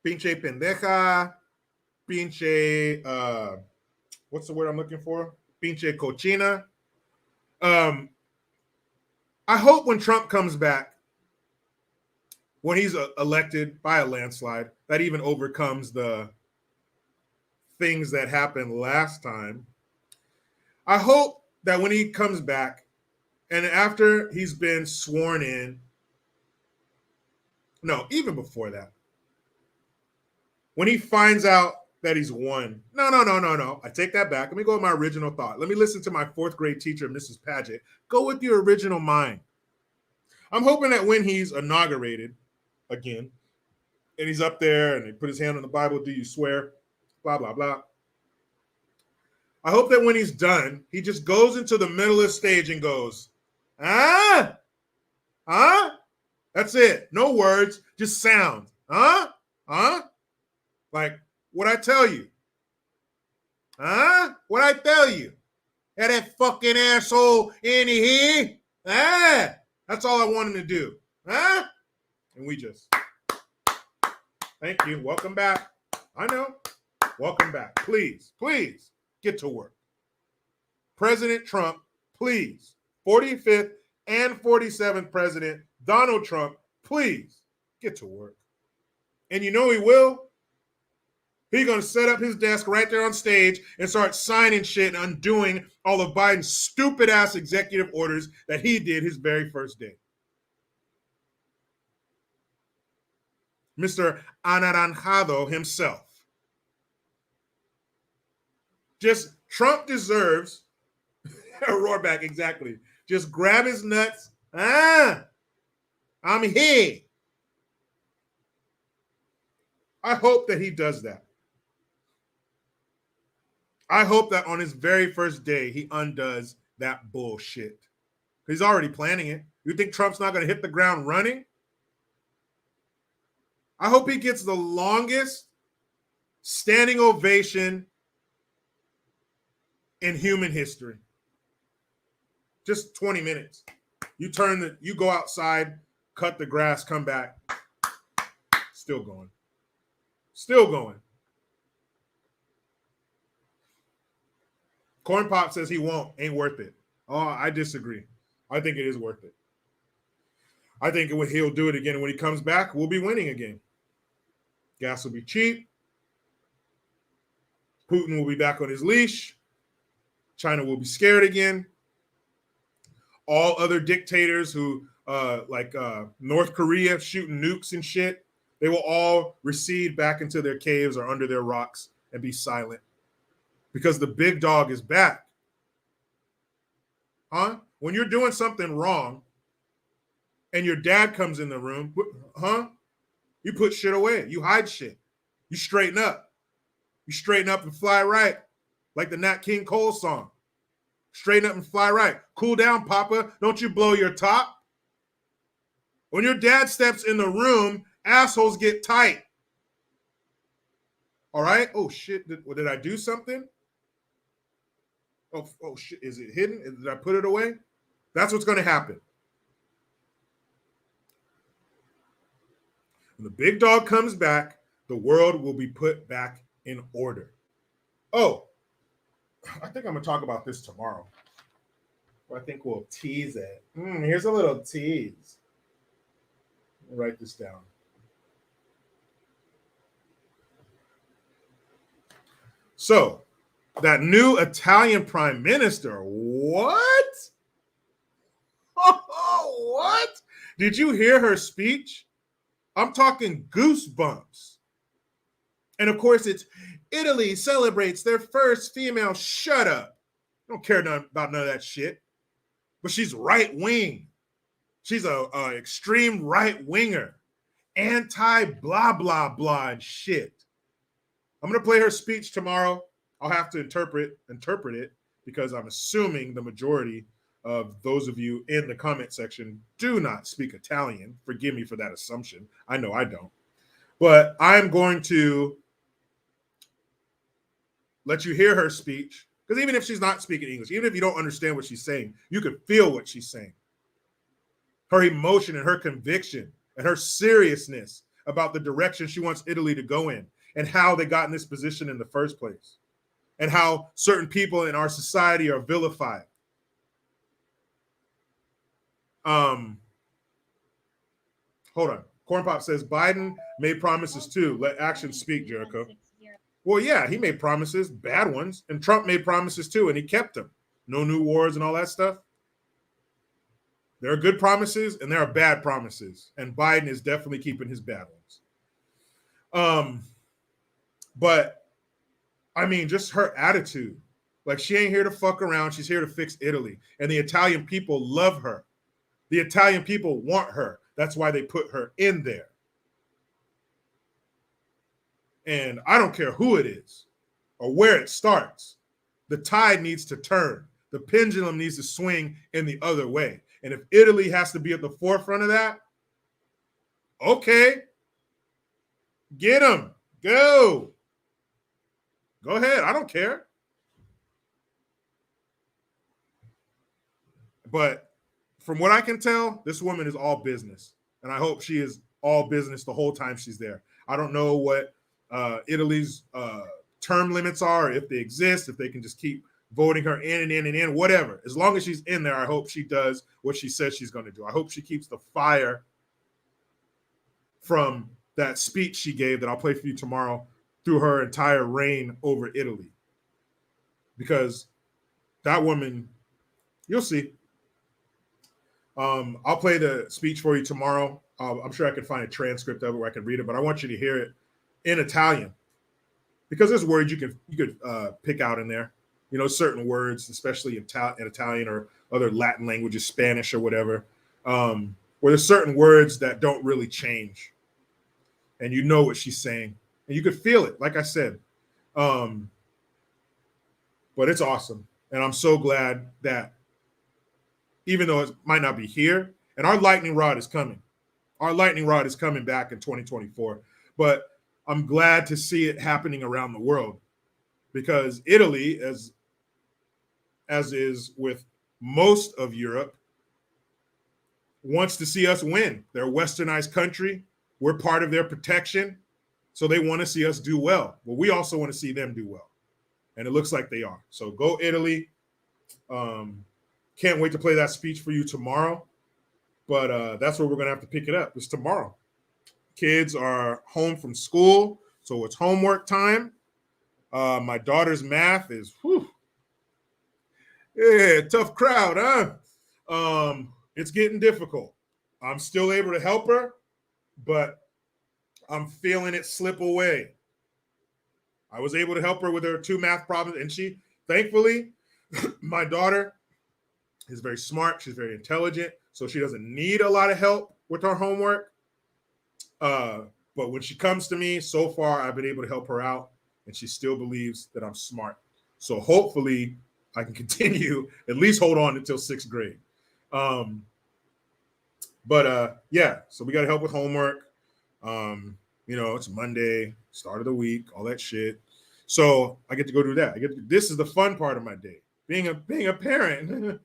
A: pinche pendeja, pinche, what's the word I'm looking for? Pinche cochina. I hope when Trump comes back, when he's elected by a landslide, that even overcomes the things that happened last time. I hope that when he comes back and after he's been sworn in, no, even before that, when he finds out that he's won, no. I take that back. Let me go with my original thought. Let me listen to my 4th grade teacher, Mrs. Paget. Go with your original mind. I'm hoping that when he's inaugurated again, and he's up there and they put his hand on the Bible, do you swear? Blah, blah, blah. I hope that when he's done, he just goes into the middle of the stage and goes, That's it. No words, just sound. Like, what I tell you? What I tell you? That fucking asshole in here? That's all I want him to do. And we just, thank you. Welcome back. I know. Welcome back. Please get to work. President Trump, please. 45th and 47th President Donald Trump, please get to work. And you know he will. He's going to set up his desk right there on stage and start signing shit and undoing all of Biden's stupid-ass executive orders that he did his very first day. Mr. Anaranjado himself. Just Trump deserves a roar back, exactly. Just grab his nuts. I'm here. I hope that he does that. I hope that on his very first day, he undoes that bullshit. He's already planning it. You think Trump's not going to hit the ground running? I hope he gets the longest standing ovation in human history. Just 20 minutes. You go outside, cut the grass, come back. Still going. Still going. Corn Pop says he won't. Ain't worth it. Oh, I disagree. I think it is worth it. I think he'll do it again. And when he comes back, we'll be winning again. Gas will be cheap. Putin will be back on his leash. China will be scared again. All other dictators who, like North Korea shooting nukes and shit, they will all recede back into their caves or under their rocks and be silent. Because the big dog is back. When you're doing something wrong and your dad comes in the room, you put shit away. You hide shit. You straighten up. You straighten up and fly right. like the Nat King Cole song. Straighten up and fly right. Cool down, Papa. Don't you blow your top. When your dad steps in the room, assholes get tight. All right? Oh, shit. Did I do something? Oh, shit. Is it hidden? Did I put it away? That's what's going to happen. When the big dog comes back, the world will be put back in order. Oh, I think I'm going to talk about this tomorrow. I think we'll tease it. Here's a little tease. Write this down. So, that new Italian prime minister, what? Oh, what? Did you hear her speech? I'm talking goosebumps. And of course, it's Italy celebrates their first female shut up. I don't care about none of that shit. But she's right wing. She's a extreme right winger, anti blah blah blah and shit. I'm gonna play her speech tomorrow. I'll have to interpret it because I'm assuming the majority of those of you in the comment section do not speak Italian. Forgive me for that assumption. I know I don't. But I'm going to let you hear her speech, because even if she's not speaking English, even if you don't understand what she's saying, you can feel what she's saying. Her emotion and her conviction and her seriousness about the direction she wants Italy to go in and how they got in this position in the first place and how certain people in our society are vilified. Hold on. Corn Pop says Biden made promises too. Let action speak, Jericho. Well, yeah, he made promises, bad ones, and Trump made promises too, and he kept them. No new wars and all that stuff. There are good promises and there are bad promises, and Biden is definitely keeping his bad ones. But I mean, just her attitude, like she ain't here to fuck around. She's here to fix Italy, and the Italian people love her. The Italian people want her. That's why they put her in there. And I don't care who it is or where it starts. The tide needs to turn. The pendulum needs to swing in the other way. And if Italy has to be at the forefront of that, okay, get them. Go. Go ahead. I don't care. But from what I can tell, this woman is all business. And I hope she is all business the whole time she's there. I don't know what Italy's term limits are, if they exist, if they can just keep voting her in and in and in, whatever. As long as she's in there, I hope she does what she says she's going to do. I hope she keeps the fire from that speech she gave that I'll play for you tomorrow through her entire reign over Italy. Because that woman, you'll see. I'll play the speech for you tomorrow. I'm sure I can find a transcript of it where I can read it, but I want you to hear it in Italian, because there's words you could pick out in there. You know, certain words, especially in Italian or other Latin languages, Spanish or whatever, where there's certain words that don't really change, and you know what she's saying, and you could feel it. Like I said, but it's awesome, and I'm so glad that even though it might not be here, and our lightning rod is coming. Our lightning rod is coming back in 2024, but I'm glad to see it happening around the world, because Italy, as is with most of Europe, wants to see us win. They're a westernized country. We're part of their protection. So they want to see us do well. Well, we also want to see them do well. And it looks like they are. So go Italy. Can't wait to play that speech for you tomorrow. But that's where we're going to have to pick it up. It's tomorrow. Kids are home from school, so it's homework time. My daughter's math is, tough crowd, huh? It's getting difficult. I'm still able to help her, but I'm feeling it slip away. I was able to help her with her 2 math problems, and she, thankfully, my daughter is very smart. She's very intelligent, so she doesn't need a lot of help with her homework. But when she comes to me, so far, I've been able to help her out, and she still believes that I'm smart. So hopefully I can continue, at least hold on until 6th grade. Yeah, so we got to help with homework. It's Monday, start of the week, all that shit. So I get to go do that. This is the fun part of my day, being a parent.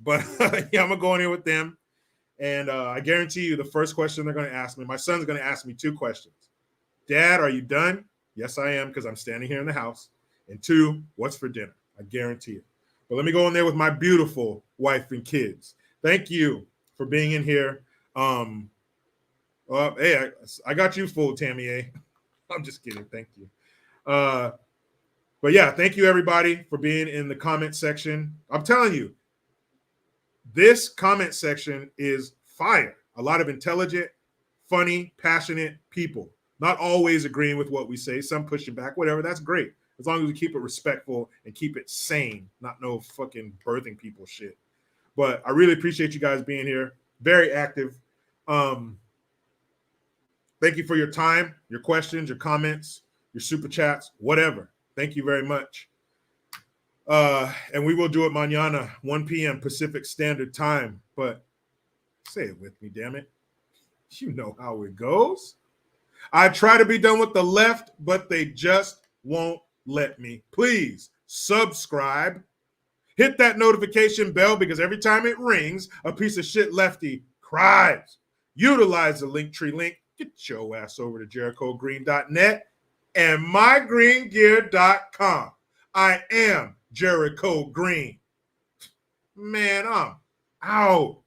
A: But yeah, I'm gonna go in here with them, and I guarantee you, the first question they're gonna ask me, my son's gonna ask me 2 questions. Dad, are you done? Yes, I am, because I'm standing here in the house. And 2, what's for dinner? I guarantee it. But let me go in there with my beautiful wife and kids. Thank you for being in here. Hey, I got you full, Tammy A. I'm just kidding. Thank you. But yeah, thank you everybody for being in the comment section. I'm telling you, this comment section is fire. A lot of intelligent, funny, passionate people. Not always agreeing with what we say, some pushing back, whatever. That's great. As long as we keep it respectful and keep it sane, not no fucking birthing people shit. But I really appreciate you guys being here. Very active. Thank you for your time, your questions, your comments, your super chats, whatever. Thank you very much. And we will do it mañana, 1 p.m. Pacific Standard Time. But say it with me, damn it. You know how it goes. I try to be done with the left, but they just won't let me. Please subscribe. Hit that notification bell, because every time it rings, a piece of shit lefty cries. Utilize the Linktree link. Get your ass over to JerichoGreen.net and mygreengear.com. I am Jericho Green. Man, I'm out.